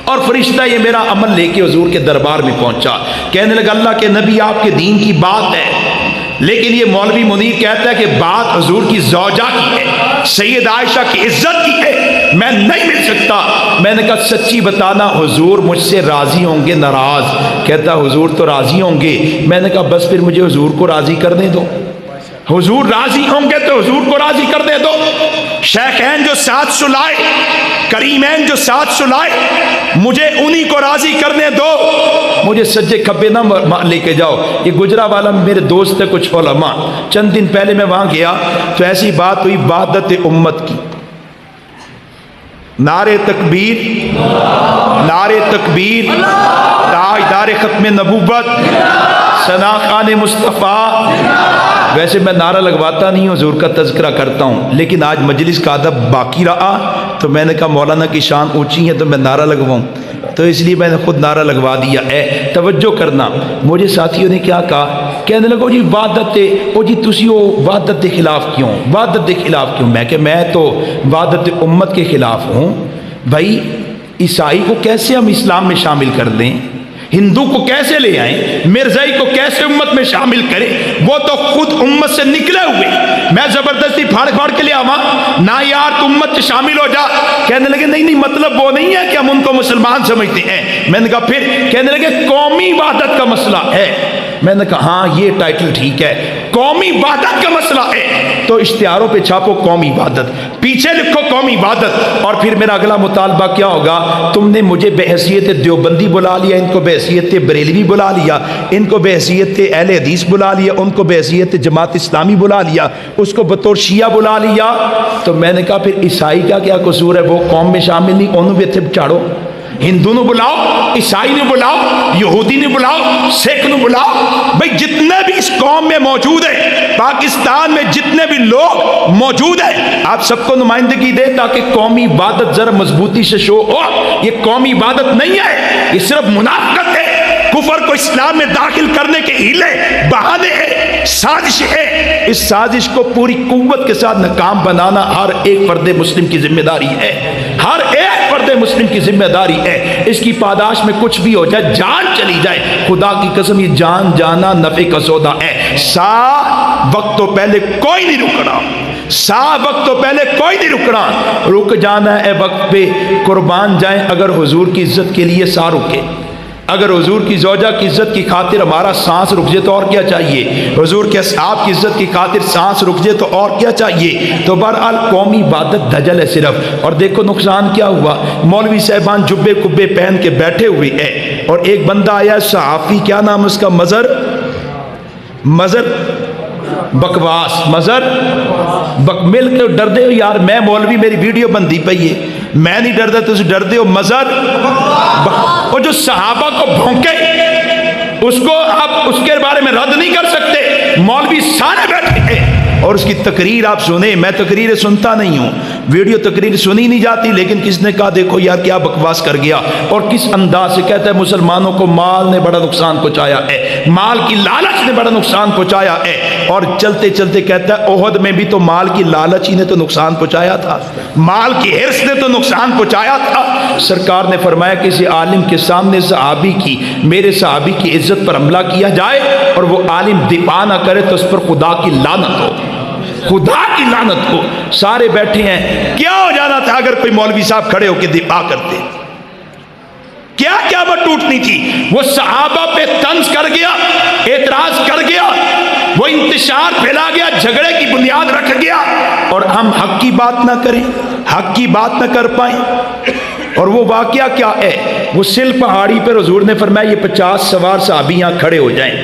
اور فرشتہ یہ میرا عمل لے کے حضور کے دربار میں پہنچا. کہنے لگا اللہ کے نبی آپ کے دین کی بات ہے, لیکن یہ مولوی منیر کہتا ہے کہ بات حضور کی زوجہ کی ہے, سید عائشہ کی عزت کی ہے, میں نہیں مل سکتا. میں نے کہا سچی بتانا حضور مجھ سے راضی ہوں گے ناراض؟ کہتا حضور تو راضی ہوں گے. میں نے کہا بس پھر مجھے حضور کو راضی کرنے دو, حضور راضی ہوں گے تو حضور کو راضی کرنے دو. شیخین جو ساتھ سلائے, کریمین جو ساتھ سلائے, مجھے انہی کو راضی کرنے دو. مجھے سجے کھبے نہ لے کے جاؤ. یہ گجرا والا میرے دوست ہے کچھ علماء, چند دن پہلے میں وہاں گیا تو ایسی بات ہوئی وحدت امت کی. نعرے تکبیر, نعرے تکبیر, تاجدار ختم نبوت, ثنا خوان مصطفیٰ. ویسے میں نعرہ لگواتا نہیں ہوں, حضور کا تذکرہ کرتا ہوں, لیکن آج مجلس کا ادب باقی رہا تو میں نے کہا مولانا کی شان اونچی ہے تو میں نعرہ لگواؤں, تو اس لیے میں نے خود نعرہ لگوا دیا ہے. توجہ کرنا. مجھے ساتھیوں نے کیا کہا, کہنے لگو جی وحدت, او جی تسی وہ وحدت کے خلاف کیوں, وحدت کے خلاف کیوں؟ میں کہ میں تو وحدت امت کے خلاف ہوں. بھائی عیسائی کو کیسے ہم اسلام میں شامل کر دیں, ہندو کو کیسے لے آئیں, مرزائی کو کیسے امت میں شامل کریں؟ وہ تو خود امت سے نکلے ہوئے, میں زبردستی پھاڑ پھاڑ کے لے آواں نہ یار تو امت سے شامل ہو جا. کہنے لگے نہیں نہیں مطلب وہ نہیں ہے کہ ہم ان کو مسلمان سمجھتے ہیں. میں نے کہا پھر؟ کہنے لگے قومی وحدت کا مسئلہ ہے. میں نے کہا ہاں یہ ٹائٹل ٹھیک ہے, قومی وحدت کا مسئلہ ہے. تو اشتہاروں پہ چھاپو قومی وحدت, پیچھے لکھو قومی وحدت, اور پھر میرا اگلا مطالبہ کیا ہوگا, تم نے مجھے بحیثیت دیوبندی بلا لیا, ان کو بحیثیت بریلوی بلا لیا, ان کو بحیثیت اہل حدیث بلا لیا, ان کو بحیثیت جماعت اسلامی بلا لیا, اس کو بطور شیعہ بلا لیا. تو میں نے کہا پھر عیسائی کا کیا قصور ہے, وہ قوم میں شامل نہیں, انہوں بھی اتنے چاڑو. ہندو نو بلاؤ, عیسائی نے بلاؤ, یہودی نے بلاؤ, سکھ نے بلاؤ. بھئی جتنے بھی اس قوم میں موجود ہیں, پاکستان میں جتنے بھی لوگ موجود ہیں, آپ سب کو نمائندگی دے تاکہ قومی وحدت ذرا مضبوطی سے شو ہو. یہ قومی وحدت نہیں ہے, یہ صرف منافقت ہے, کفر کو اسلام میں داخل کرنے کے ہیلے بہانے ہیں, سازش ہے. اس سازش کو پوری قوت کے ساتھ ناکام بنانا ہر ایک فرد مسلم کی ذمہ داری ہے, ہر ایک فرد مسلم کی ذمہ داری ہے. اس کی پاداش میں کچھ بھی ہو جائے, جان چلی جائے, خدا کی قسم یہ جان جانا نفع کا سودا ہے. وقت تو پہلے کوئی نہیں رکنا, وقت تو پہلے کوئی نہیں رکنا, رک جانا ہے وقت پہ, قربان جائیں اگر حضور کی عزت کے لیے رکے. اگر حضور کی زوجہ کی عزت کی خاطر ہمارا سانس رک جائے تو اور کیا چاہیے, حضور کے اصحاب کی عزت کی خاطر سانس رک جائے تو اور کیا چاہیے. تو بہرحال قومی وحدت دجل ہے صرف. اور دیکھو نقصان کیا ہوا, مولوی صاحبان جبے کبے پہن کے بیٹھے ہوئے ہیں, اور ایک بندہ آیا صحافی, کیا نام اس کا, مظہر بکواس, مل کے ڈر دے ہو یار, میں مولوی میری ویڈیو بندی پئی ہے, میں نہیں ڈردا, تم ڈر دے ہو. مظہر وہ جو صحابہ کو بھونکے, اس کو آپ اس کے بارے میں رد نہیں کر سکتے. مولوی سارے بیٹھے ہیں اور اس کی تقریر آپ سنیں. میں تقریر سنتا نہیں ہوں, ویڈیو تقریر سنی نہیں جاتی, لیکن کس نے کہا دیکھو یار کیا بکواس کر گیا, اور کس انداز سے کہتا ہے مسلمانوں کو مال نے بڑا نقصان پہنچایا ہے, مال کی لالچ نے بڑا نقصان پہنچایا ہے. اور چلتے چلتے کہتا ہے احد میں بھی تو مال کی لالچ ہی نے تو نقصان پہنچایا تھا, مال کی حرص نے تو نقصان پہنچایا تھا. سرکار نے فرمایا کسی عالم کے سامنے صحابی کی, میرے صحابی کی عزت پر حملہ کیا جائے اور وہ عالم دفاع نہ کرے تو اس پر خدا کی لعنت ہو. خدا کی لعنت ہو، سارے بیٹھے ہیں، کیا ہو جانا تھا اگر کوئی مولوی صاحب کھڑے ہو کے دفاع کرتے؟ کیا کیا وہ ٹوٹنی تھی؟ وہ صحابہ پہ طنز کر گیا، اعتراض کر گیا، وہ انتشار پھیلا گیا، جھگڑے کی بنیاد رکھ گیا، اور ہم حق کی بات نہ کریں، حق کی بات نہ کر پائیں۔ اور وہ واقعہ کیا ہے؟ وہ سل پہاڑی پر حضور نے فرمایا یہ 50 سوار صحابی یہاں کھڑے ہو جائیں۔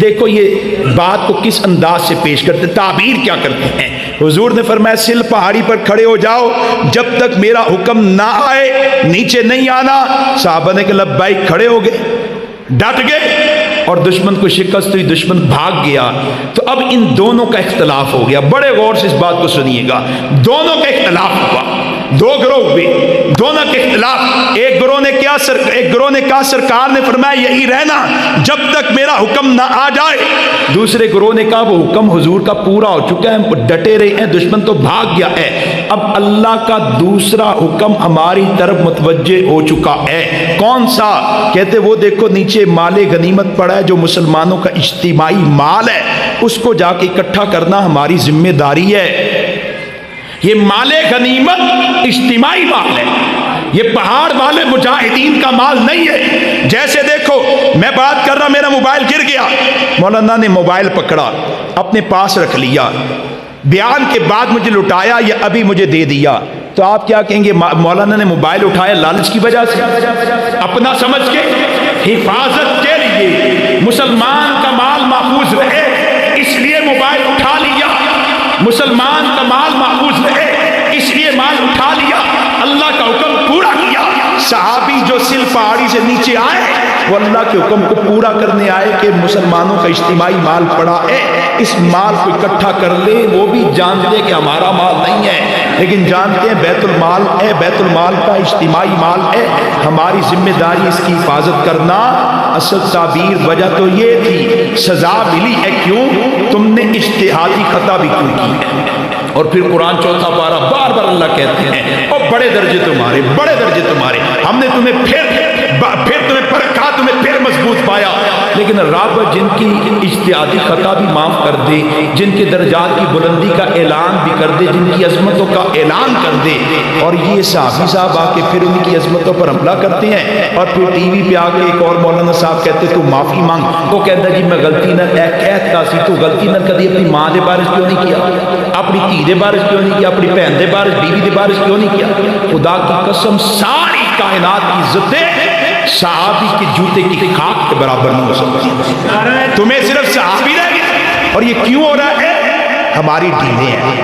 دیکھو یہ بات کو کس انداز سے پیش کرتے، تعبیر کیا کرتے ہیں۔ حضور نے فرمایا سل پہاڑی پر کھڑے ہو جاؤ، جب تک میرا حکم نہ آئے نیچے نہیں آنا۔ صحابہ نے کہا لبیک، کھڑے ہو گئے، ڈٹ گئے، اور دشمن کو شکست ہوئی، دشمن بھاگ گیا۔ تو اب ان دونوں کا اختلاف ہو گیا، بڑے غور سے اس بات کو سنیے گا، دونوں کا اختلاف ہوا، دو گروہ ہوئے، دونوں کے اختلاف۔ ایک گروہ نے کہا سرکار نے فرمایا یہی رہنا جب تک میرا حکم نہ آ جائے۔ دوسرے گروہ نے کہا وہ حکم حضور کا پورا ہو چکا ہے، ہم ڈٹے رہے ہیں، دشمن تو بھاگ گیا ہے، اب اللہ کا دوسرا حکم ہماری طرف متوجہ ہو چکا ہے۔ کون سا؟ کہتے وہ دیکھو نیچے مال غنیمت پڑا ہے جو مسلمانوں کا اجتماعی مال ہے، اس کو جا کے اکٹھا کرنا ہماری ذمہ داری ہے۔ یہ مال غنیمت اجتماعی مال ہے، یہ پہاڑ والے مجاہدین کا مال نہیں ہے۔ جیسے دیکھو میں بات کر رہا، میرا موبائل گر گیا، مولانا نے موبائل پکڑا اپنے پاس رکھ لیا، بیان کے بعد مجھے لٹایا یا ابھی مجھے دے دیا، تو آپ کیا کہیں گے؟ مولانا نے موبائل اٹھایا لالچ کی وجہ سے، اپنا سمجھ کے، حفاظت کے لیے، مسلمان کا مال محفوظ رہے اس لیے موبائل اٹھا لیا، مسلمان کا مال محفوظ رہے اس لیے مال اٹھا لیا، اللہ کا حکم پورا کیا۔ صحابی جو سل پہاڑی سے نیچے آئے وہ اللہ کے حکم کو پورا کرنے آئے کہ مسلمانوں کا اجتماعی مال پڑا ہے، اس مال کو اکٹھا کر لے۔ وہ بھی جانتے کہ ہمارا مال نہیں ہے، لیکن جانتے ہیں بیت المال ہے، بیت المال کا اجتماعی مال ہے، ہماری ذمہ داری اس کی حفاظت کرنا۔ اصل تعبیر وجہ تو یہ تھی، سزا ملی ہے کیوں؟ تم نے اجتہادی خطا بھی کیوں کی ہے؟ اور پھر قرآن چوتھا پارہ بار بار اللہ کہتے ہیں اور بڑے درجے تمہارے، بڑے درجے تمہارے، ہم نے تمہیں پھر تمہیں پرکھا، تمہیں پھر مضبوط پایا۔ لیکن رب جن کی اجتہادی خطا بھی معاف کر دے، جن کے درجات کی بلندی کا اعلان بھی کر دے، جن کی عظمتوں کا اعلان کر دے، اور یہ صحابی صاحب آ کے پھر ان کی عظمتوں پر حملہ کرتے ہیں، اور پھر ٹی وی پہ آ کے ایک اور مولانا صاحب کہتے تو معافی مانگ، وہ کہتا جی میں غلطی نہ کہت کا سی، تو غلطی نہ کری، اپنی ماں دے بارش کیوں نہیں کیا، اپنی دھی دے بارش کیوں نہیں کیا، اپنی بہن دے بارش، بیوی دے بارش کیوں نہیں کیا؟ خدا کی قسم ساری کائنات کی عزتیں صحابی کے جوتے کی خاک کے برابر نہیں ہو سکتی۔ تمہیں صرف صحابی رہ گئے، اور یہ کیوں ہو رہا ہے؟ ہماری ڈھیلیں ہیں،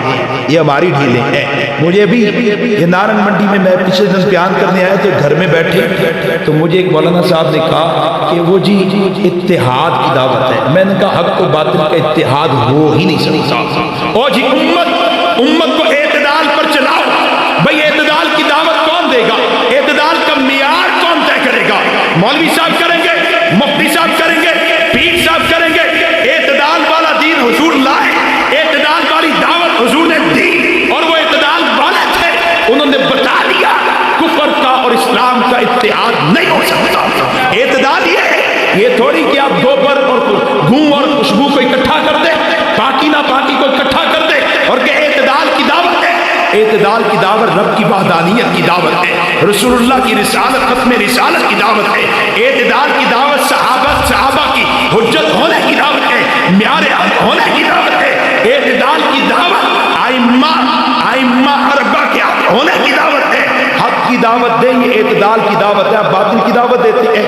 یہ ہماری ڈھیلیں ہیں۔ مجھے بھی یہ نارنگ منڈی میں پچھلے دن بیان کرنے آئے تو گھر میں بیٹھے تو مجھے ایک مولانا صاحب نے کہا کہ وہ جی اتحاد کی دعوت ہے۔ میں نے کہا حق و باطل کا اتحاد ہو ہی نہیں سکتا۔ اور جی امت کو اعتدال پر چلاؤ، بھئی اعتدال کی دعوت کون دے گا؟ اعتدال کا معیار کون طے کرے گا؟ مولوی صاحب کریں گے، مفتی صاحب کریں گے، پیر صاحب کریں گے؟ اعتدال والا دین حضور لائے، اعتدال والی دعوت حضور نے دی، اور وہ اعتدال والے تھے، انہوں نے بتا دیا کفر کا اور اسلام کا اتحاد نہیں ہو سکتا۔ اعتدال یہ ہے، یہ تھوڑی کہ آپ گوبر اور گوں اور خوشبو کو اکٹھا کر دیں، پاکی نہ پاکی کو اکٹھا کر دیں، اور کہ اعتدال کی دعوت ہے۔ اعتدال کی دعوت رب کی وحدانیت کی دعوت ہے، رسول اللہ کی رسالت، ختم رسالت کی دعوت ہے۔ اعتدال کی دعوت صحابہ کی حجت ہونے کی دعوت ہے، معیار ہونے کی دعوت ہے۔ اعتدال کی دعوت ائمہ اربعہ کے ہونے کی دعوت ہے۔ حق کی دعوت دیں، یہ اعتدال کی دعوت ہے۔ باطل کی دعوت دیتے ہیں،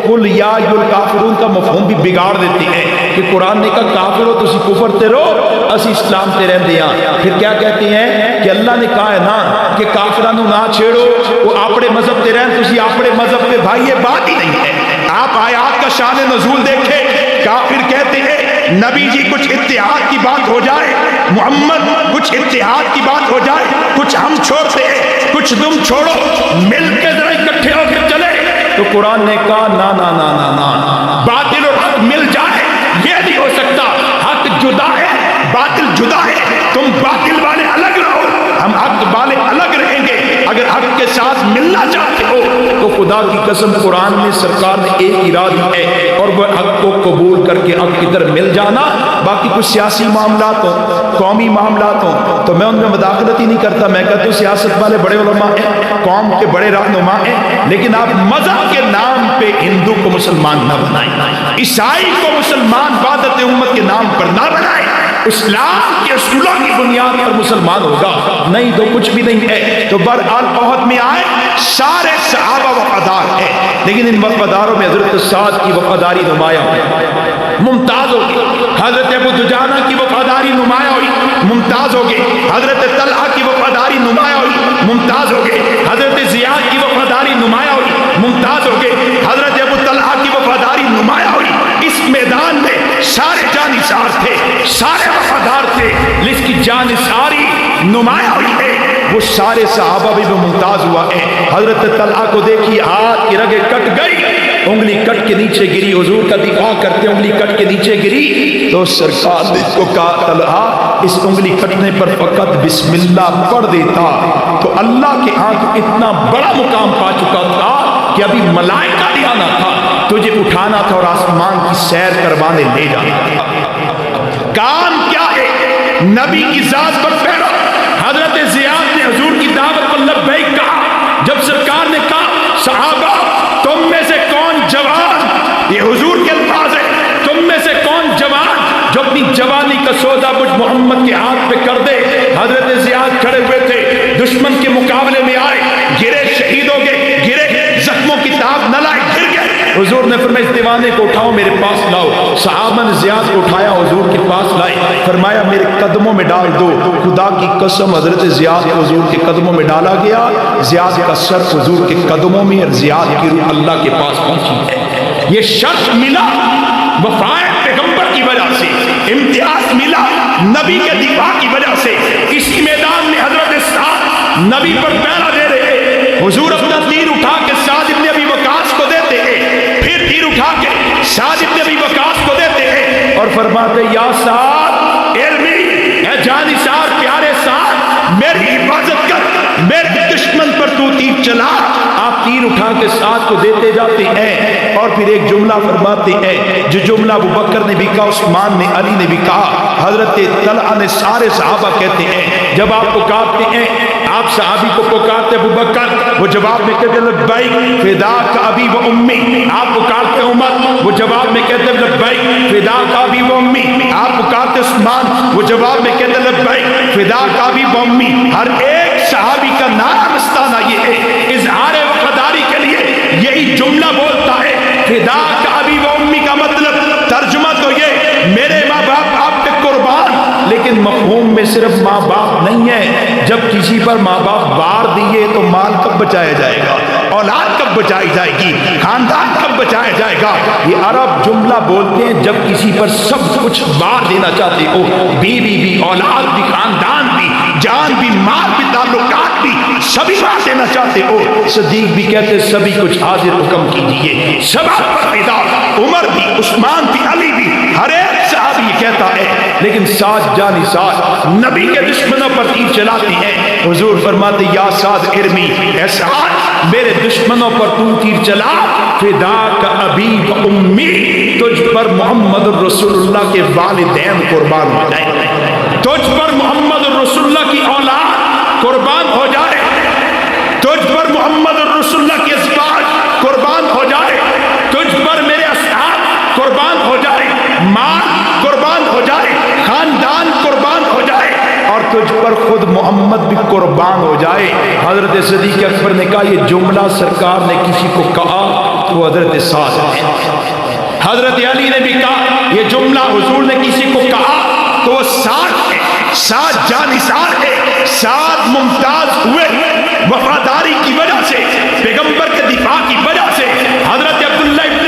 قل یا ایھا الکافرون کا مفہوم بھی بگاڑ دیتے ہیں کہ قرآن نے کہا کافر ہو تسی کفر تے رہو، اسی اسلام تے رہندے ہاں۔ پھر کیا کہتے ہیں کہ اللہ نے کہا ہے نا کہ کافرانو نہ چھیڑو، وہ اپنے مذہب تے رہن، تسی اپنے مذہب پہ، بھائی یہ بات ہی نہیں ہے۔ آپ آیات کا شان نزول دیکھیں، کافر کہتے ہیں نبی جی کچھ اتحاد کی بات ہو جائے، محمد کچھ اتحاد کی بات ہو جائے، کچھ ہم چھوڑتے ہیں، کچھ تم چھوڑو، مل کے ذرا اکٹھے ہو کے چلے۔ تو قرآن نے کہا نا نا نا نا نا، باطل اور حق مل جائے یہ نہیں ہو سکتا، حق جدا ہے، باطل جدا ہے، تم باطل والے الگ رہو، ہم حق والے الگ رہیں گے۔ اگر حق کے ساتھ ملنا چاہتے ہو تو خدا کی قسم قرآن میں سرکار نے ایک ارادہ ہے، اور وہ حق کو قبول کر کے حق کی طرف مل جانا۔ باقی کچھ سیاسی معاملات ہوں، قومی معاملات ہوں تو میں ان میں مداخلت ہی نہیں کرتا. میں کہتا ہوں سیاست والے بڑے علماء ہیں، قوم کے بڑے رہنما ہیں، لیکن آپ مذہب کے نام پہ ہندو کو مسلمان نہ بنائیں، عیسائی کو مسلمان وحدت امت کے نام پر نہ بنائیں. اسلام کے اصولوں کی بنیاد پر مسلمان ہوگا، نہیں تو کچھ بھی نہیں ہے. تو بہرحال عہد میں آئے، سارے صحابہ وفادار ہیں، لیکن ان وفاداروں میں حضرت سعد کی وفاداری نمایاں ممتاز ہوگی، حضرت ابو دجانہ کی وفاداری نمایاں ہوئی، ممتاز ہوگی، حضرت طلحہ کی وفاداری نمایاں ہوئی، ممتاز ہوگی، حضرت زیاد کی وفاداری نمایاں ہوئی، ممتاز ہوگی، حضرت ابو طلحہ کی وفاداری نمایاں ہوئی. اس میدان میں سارے جانثار تھے، سارے وفادار تھے، جس کی جانثاری نمایاں ہوئی ہے وہ سارے صحابہ بھی ممتاز ہوا ہے. حضرت طلحہ کو دیکھی، ہاتھ کی رگیں کٹ گئی، انگلی کٹ کے نیچے گری، حضور کا دفاع کرتے انگلی کٹ کے نیچے گری تو سرکار نے اس کو کہا طلحہ اس انگلی کٹنے پر فقط بسم اللہ پڑھ دیتا تو اللہ کے ہاں تو اتنا بڑا مقام پا چکا تھا کہ ابھی ملائکہ بھی آنا تھا، تجھے اٹھانا تھا اور آسمان کی سیر کروانے لے جانا تھا. کام کیا ہے؟ نبی کی ذات پر پھیرو. حضرت زیاد نے حضور کی دعوت پر لبیک کہا. جب سرکار نے کہا صحابہ تم میں سے کون جوان، یہ حضور کے الفاظ ہے، تم میں سے کون جوان جو اپنی جوانی کا سودا مجھ محمد کے ہاتھ پہ کر دے. حضرت زیاد کھڑے ہوئے تھے، دشمن کے مقابلے میں آئے، گرے، شہید ہو گئے، گرے، زخموں کی تاب نہ لائے، گر گئے. حضور نے فرمایا اس دیوانے کو اٹھاؤ میرے پاس لاؤ. صحابہ نے زیاد کو اٹھایا، حضور کے پاس لائے، فرمایا میرے قدموں میں ڈال دو. خدا کی قسم حضرت زیاد کو حضور کے قدموں میں ڈالا گیا. زیاد کا سر حضور کے قدموں میں اور زیاد کی روح اللہ کے پاس پہنچی ہے. یہ شرف ملا وفائے پیغمبر کی وجہ سے، امتیاز ملا نبی کے دفاع کی وجہ سے. اسی میدان میں حضرت سعد نبی پر پہرا دے رہے ہیں. حضور اپنا تیر اٹھا کے سعد ابن ابی وقاص کو دیتے ہیں، پھر تیر اٹھا کے سعد ابن ابی وقاص کو دیتے ہیں اور فرماتے یا سعد علمی اے جانثار پیارے سعد میری حفاظت کر، میرے دشمن پر تو تیر چلا. آپ تیر اٹھا کے سعد کو دیتے جاتے ہیں اور پھر ایک جملہ فرماتے ہیں جو جملہ ابو بکر نے بھی کہا، عثمان نے، علی نے بھی کہا، حضرت طلحہ نے، سارے صحابہ کہتے ہیں جب آپ پکارتے ہیں، آپ صحابی کو پکارتے ابو بکر، وہ جواب میں کہتے لبیک فداک ابی و امی. آپ پکارتے عمر، وہ جواب میں کہتے لبیک فداک ابی و امی. آپ پکارتے عثمان، وہ جواب میں کہتے لبیک فداک ابی و امی. ہر ایک صحابی کا نعرہ مستانہ یہ ہے، اظہار وفاداری کے لیے یہی جملہ بولتا ہے فداک ابی و امی. کا مطلب ترجمہ تو یہ میرے ماں باپ آپ پہ قربان، لیکن مفہوم میں صرف ماں باپ نہیں ہے. جب کسی پر ماں باپ بار دیے تو مال کب بچایا جائے گا، اولاد کب بچائی جائے گی، خاندان کب بچایا جائے گا. یہ عرب جملہ بولتے ہیں جب کسی پر سب کچھ بار دینا چاہتے ہو، بیوی بھی، اولاد بھی، خاندان بھی، جان بھی، مال بھی، تعلقات بھی، سبھی بار دینا چاہتے ہو. صدیق بھی کہتے سبھی کچھ حاضر حکم کیجئے. سب پر فدا، عمر بھی، عثمان بھی، علی بھی، ہر ایک صحابی کہتا ہے. لیکن سعد جانثار نبی کے دشمنوں پر تیر چلاتے ہیں. حضور فرماتے یا سعد ارمی، اے سعد میرے دشمنوں پر تو تیر چلا. فداک ابی و امی، تجھ پر محمد الرسول اللہ کے والدین قربان ہو جائے، تجھ پر محمد الرسول اللہ کی اولاد قربان ہو جائے، تجھ پر محمد الرسول اللہ کی ازواج قربان ہو جائے، تجھ پر میرے اصحاب قربان ہو جائے، مال قربان ہو جائے، خاندان قربان ہو جائے اور تجھ پر خود محمد بھی قربان ہو جائے. حضرت صدیق اکبر نے کہا یہ جملہ سرکار نے کسی کو کہا تو حضرت سعد ہے. حضرت علی نے بھی کہا یہ جملہ حضور نے کسی کو کہا تو وہ سعد ہے. سعد جانثار ہے، سعد ممتاز ہوئے وفاداری کی وجہ سے، پیغمبر کے دفاع کی وجہ سے. حضرت عبداللہ ابن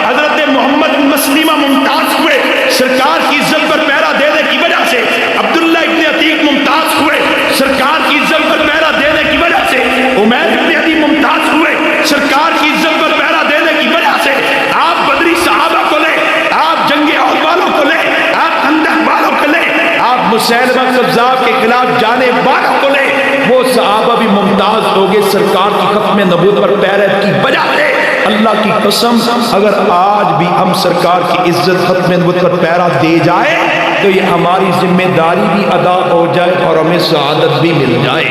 حضرت محمد مسلمہ ممتاز ہوئے سرکار کی عزت پر پہرا دینے کی وجہ سے. عبداللہ ابن عتیق ممتاز ہوئے سرکار کی عزت پر پہرا دینے کی وجہ سے. عمیر ابن عدی ممتاز ہوئے سرکار کی عزت پر پہرا دینے کی وجہ سے. آپ بدری صحابہ کو لیں، آپ جنگ احد والوں کو لیں، آپ خندق والوں کو لیں، آپ مسیلمہ کذاب کے خلاف جانے والوں کو لیں، وہ صحابہ بھی ممتاز ہو گئے سرکار کی ختم نبوت پر پیرت کی وجہ سے. اللہ کی قسم اگر آج بھی ہم سرکار کی عزت ختم نبوت پر پیرا دے جائے تو یہ ہماری ذمہ داری بھی ادا ہو جائے اور ہمیں سعادت بھی مل جائے،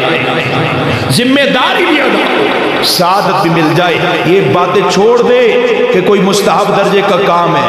ذمہ داری بھی ادا ہو، سعادت بھی مل جائے۔ یہ باتیں چھوڑ دے کہ کوئی مستحب درجے کا کام ہے،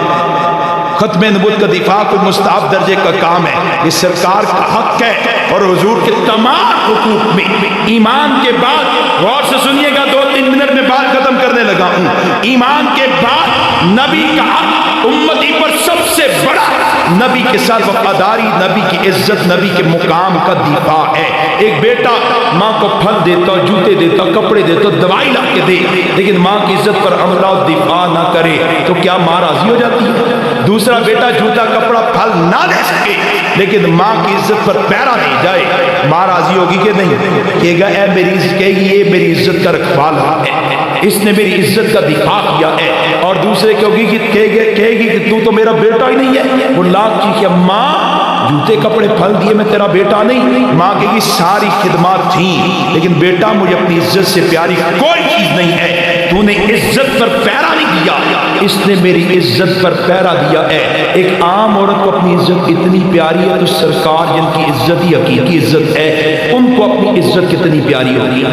ختم نبوت کا دفاع کوئی مستحب درجے کا کام ہے، یہ سرکار کا حق ہے۔ اور حضور کے تمام حقوق میں ایمان کے بعد، غور سے سنیے گا، 2-3 منٹ میں بات ختم کرنے لگا ہوں، ایمان کے بعد نبی کا حق امتی پر سب سے بڑا نبی کے ساتھ وفاداری، نبی کی عزت، نبی کے مقام کا دفاع ہے۔ ایک بیٹا ماں کو پھل دیتا، جوتے دیتا، کپڑے دیتا، دوائی لا کے دے، لیکن ماں کی عزت پر حملہ و دفاع نہ کرے تو کیا ماں راضی ہو جاتی ہے؟ دوسرا بیٹا جوتا کپڑا پھل نہ دے سکے لیکن ماں کی عزت پر پیرا دے جائے، ماں راضی ہوگی کہ نہیں؟ کہے گا اے میری عزت، کہے گی یہ میری عزت کا رکھوالا ہے، اس نے میری عزت کا دفاع کیا ہے۔ اور دوسرے کہے گی کہ تو میرا بیٹا ہی نہیں ہے، وہ لاکھ چیخے ماں جوتے کپڑے پھل دیے میں تیرا بیٹا نہیں، ماں کہے گی ساری خدمات تھیں لیکن بیٹا مجھے اپنی عزت سے پیاری کوئی چیز نہیں ہے، تو نے عزت پر پیرا نہیں دیا، اس نے میری عزت پر پیرا دیا ہے۔ ایک عام عورت کو اپنی عزت اتنی پیاری ہے تو سرکار جن کی عزت ہی حقیقی عزت ہے ان کو اپنی عزت کتنی پیاری ہوگی؟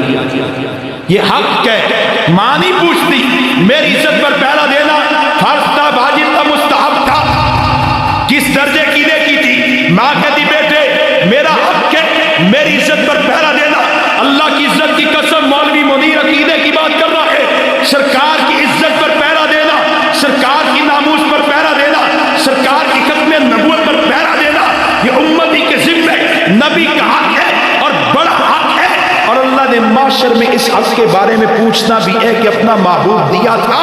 یہ حق ہے، ماں نہیں پوچھتی میری عزت پر پیرا دینا فرض تھا، واجب تھا، مستحب تھا، کس درجے کی دے کی تھی؟ ماں کہتی بیٹے میرا حق ہے میری عزت پر پیرا دینا۔ اللہ کی عزت کی قسم مولوی منیر عقیدے کی بات کر رہا ہے، سرکار کی عزت پر پیرا دینا، سرکار کی ناموس پر پیرا دینا، سرکار کی ختم نبوت پر پیرا دینا یہ امتی کے ذمہ نبی کا حق ہے اور بڑا حق ہے۔ اور اللہ نے معاشر میں اس حق کے بارے میں پوچھنا بھی ہے کہ اپنا محبوب دیا تھا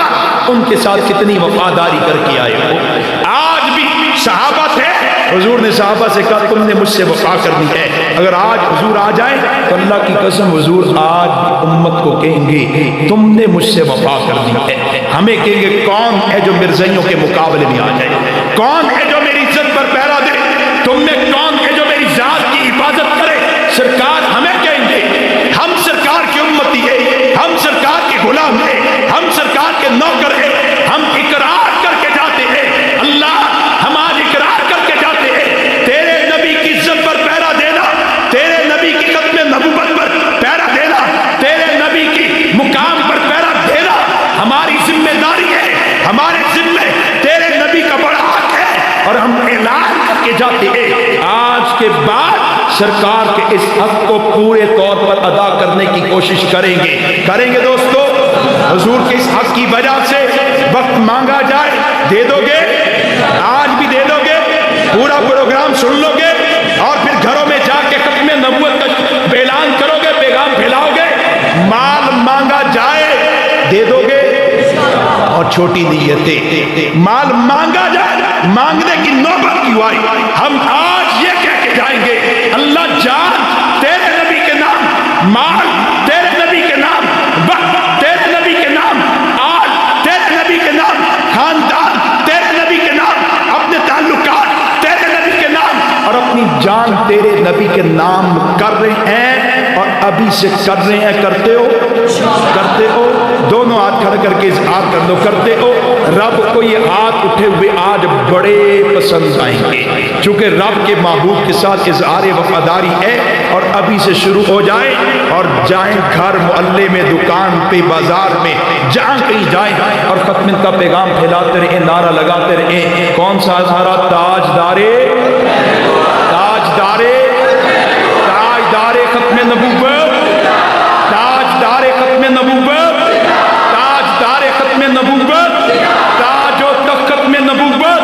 ان کے ساتھ کتنی وفاداری کر کے آئے ہو۔ آج بھی صحابہ تھے، حضور نے صحابہ سے کہا تم نے مجھ سے وفا کرنی ہے، اگر آج حضور آ جائیں تو اللہ کی قسم حضور آج امت کو کہیں گے تم نے مجھ سے وفا کرنی ہے۔ ہمیں کہیں گے کون ہے جو مرزائیوں کے مقابلے میں آ جائے، کون ہے جو میری عزت پر پیرا دے، تم میں کون ہے جو میری ذات کی حفاظت کرے؟ سرکار ہمیں کہیں گے ہم سرکار کی امتی ہے، ہم سرکار کے غلام ہیں، ہم سرکار کے نوکر ہیں، ہم اقرار کر کے جاتے ہیں اللہ ہم آج اقرار کر کے جاتے ہیں تیرے نبی کی عزت پر پیرا دینا، تیرے نبی کی ختم نبوت پر پیرا دینا، تیرے نبی کی مقام پر پیرا دینا ہماری ذمہ داری ہے، ہمارے ذمہ تیرے نبی کا بڑا حق ہے اور ہم اعلان کر کے جاتے ہیں آج کے بعد سرکار کے اس حق کو پورے طور پر ادا کرنے کی کوشش کریں گے دوستو۔ حضور کے اس حق کی وجہ سے وقت مانگا جائے دے دو گے؟ آج بھی دے دو گے؟ پورا پروگرام سن لو گے اور پھر گھروں میں جا کے ختم نبوت کا اعلان کرو گے، پیغام پھیلاؤ گے؟ مال مانگا جائے دے دو گے؟ اور چھوٹی نیتیں، مال مانگا جائے، مانگنے کی نوبت کیوں آئی؟ ہم آج یہ کہہ کے جائیں گے اللہ جان تیرے نبی کے نام، مال تیرے نبی کے نام، وقت تیرے نبی کے نام، آل تیرے نبی کے نام، خاندان تیرے نبی کے نام، اپنے تعلقات تیرے نبی کے نام اور اپنی جان تیرے نبی کے نام کر رہے ہیں اور ابھی سے کر رہے ہیں۔ کرتے ہو دونوں ہاتھ کھڑے کر کے اظہار کر دو کرتے ہو۔ رب کو یہ ہاتھ اٹھے ہوئے آج بڑے پسند آئیں گے چونکہ رب کے محبوب کے ساتھ اظہار وفاداری ہے، اور ابھی سے شروع ہو جائیں اور جائیں گھر محلے میں، دکان پہ، بازار میں، جہاں کہیں جائیں اور ختم کا پیغام پھیلاتے رہیں، نعرہ لگاتے رہیں۔ کون سا نعرہ؟ تاجدارے ختم نبوت، تاجدار ختم نبوت، تاجدار ختم نبوت، تاج و تخت ختم نبوت،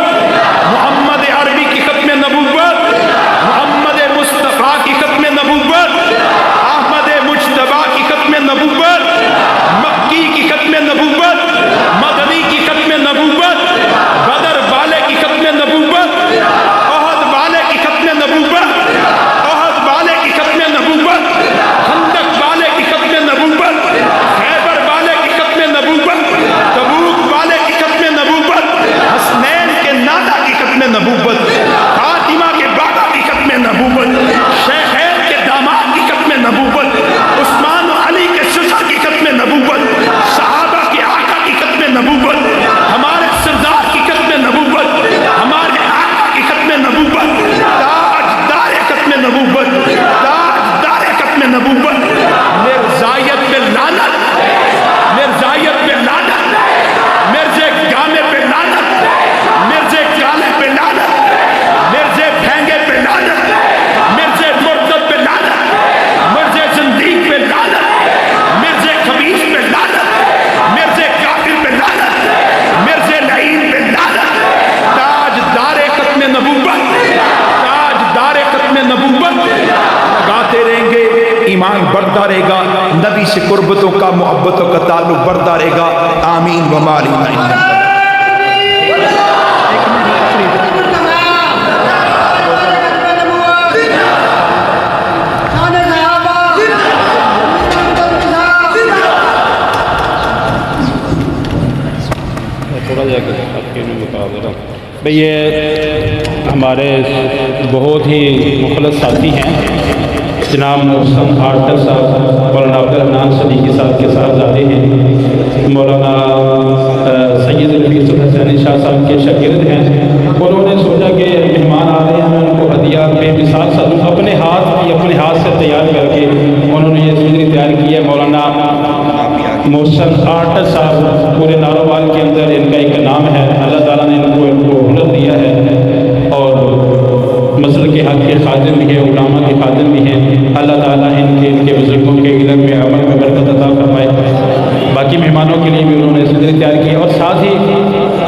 محمد عربی کی ختم نبوت، محمد مصطفیٰ کی ختم نبوت، احمد مجتبیٰ کی ختم نبوت، مکی کی ختم نبوت، مدنی کی ختم نبوت، بدر والے کی ختم نبوت، ایمان بڑھتا رہے گا، نبی سے قربتوں کا محبتوں کا تعلق بڑھتا رہے گا۔ آمین وما علینا الا البلاغ۔ بھئی یہ ہمارے بہت ہی مخلص ساتھی ہیں، جناب محسن آرٹر صاحب، مولانا عبدالرحمن صدیقی صاحب کے صاحبزادے ہیں، مولانا سید الفیض الحسین شاہ صاحب کے شاگرد ہیں۔ انہوں نے سوچا کہ مہمان آ رہے ہیں، ان کو ہدیہ بے مثال سا اپنے ہاتھ سے تیار کر کے انہوں نے یہ سوجنی تیار کی ہے۔ مولانا محسن آرٹر صاحب پورے ناروال کے اندر ان کا ایک نام ہے، اللہ تعالیٰ نے ان کو ہنر دیا ہے اور مسلک کے حق کے خادم بھی ہیں، علماء کے خادم بھی ہیں۔ اللہ تعالیٰ ان کے بزرگوں کے علم میں عمل میں برکت عطا فرمائے۔ باقی مہمانوں کے لیے بھی انہوں نے صدر تیار کی، اور ساتھ ہی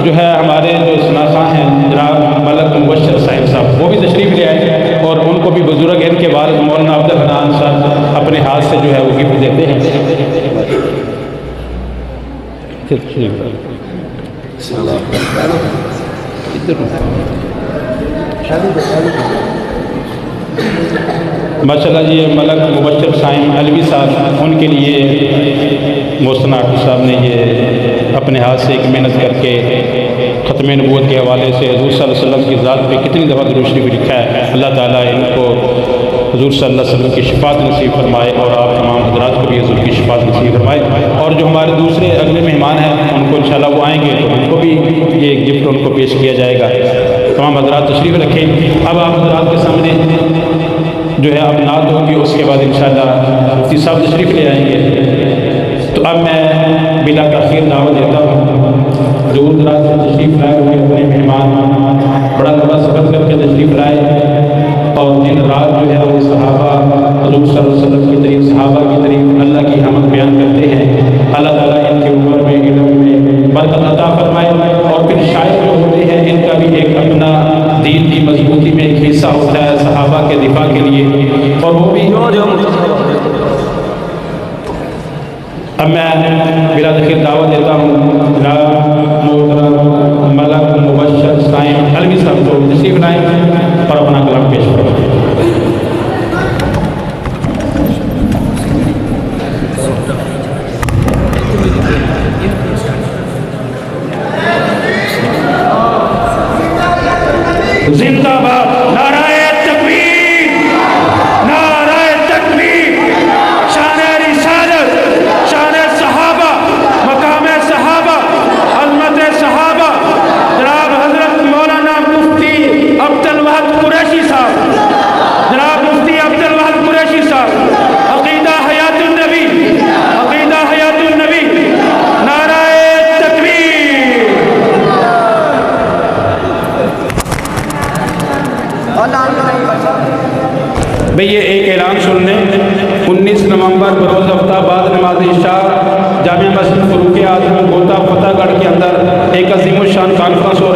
جو ہے ہمارے جو شناخواں ہیں جناب ملک مبشر صاحب، وہ بھی تشریف لے آئے، اور ان کو بھی بزرگ ان کے والد مولانا عبدالرحمن صاحب اپنے ہاتھ سے جو ہے وہ گفٹ دیتے ہیں۔ ماشاءاللہ جی، ملک مبشر صاحب علوی صاحب، ان کے لیے محسن آرٹر صاحب نے یہ اپنے ہاتھ سے ایک محنت کر کے ختم نبوت کے حوالے سے حضور صلی اللہ علیہ وسلم کی ذات پہ کتنی دفعہ درود شریف لکھا ہے۔ اللہ تعالیٰ ان کو حضور صلی اللہ علیہ وسلم کی شفاعت نصیب فرمائے، اور آپ تمام حضرات کو بھی حضور کی شفاعت نصیب فرمائے۔ اور جو ہمارے دوسرے اگلے مہمان ہیں ان کو انشاءاللہ وہ آئیں گے تو ان کو بھی یہ گفٹ ان کو پیش کیا جائے گا۔ تمام حضرات تشریف رکھیں۔ اب آپ حضرات کے سامنے جو ہے اب نعت ہوگی، اس کے بعد انشاءاللہ مفتی صاحب تشریف لے آئیں گے۔ تو اب میں بلا تاخیر دعوت دیتا ہوں دور دراز سے تشریف لائے ہوئے اپنے مہمان، بڑا لمبا سفر کر کے تشریف لائے، اور دن رات جو ہے وہ صحابہ حضور صلی اللہ علیہ وسلم کی طریف، صحابہ کی طریف اللہ کی حمد بیان کرتے ہیں۔ اللہ تعالیٰ ان کے عمر میں، علم میں برکت عطا فرمائے، اور پھر شاعر جو ہوتے ہیں ان کا بھی ایک اپنا دین کی مضبوطی میں ایک حصہ ہوتا ہے صحابہ کے دفاع کے لیے، اور وہ بھی اب میں بلا تاخیر دعوت دیتا ہوں جناب محترم ملک مبشر صاحب علوی صاحب کو تشریف لائیں اور اپنا کلام پیش کریں۔ زندہ باد نعرہ تکبیر، نعرہ تکبیر، شان رسالت، شان صحابہ، مقام صحابہ، عظمت صحابہ، جناب حضرت مولانا مفتی عبدالوہاب قریشی صاحب، جناب مفتی عبدالوہاب قریشی صاحب، عقیدہ حیات النبی، عقیدہ حیات النبی، نعرہ تکبیر۔ بھئی یہ ایک اعلان سن لیں، 19 نومبر بروز ہفتہ بعد نماز عشاء جامعہ مسجد فروغ اعظم گوتا فتح گڑھ کے اندر ایک عظیم الشان کانفرنس ہو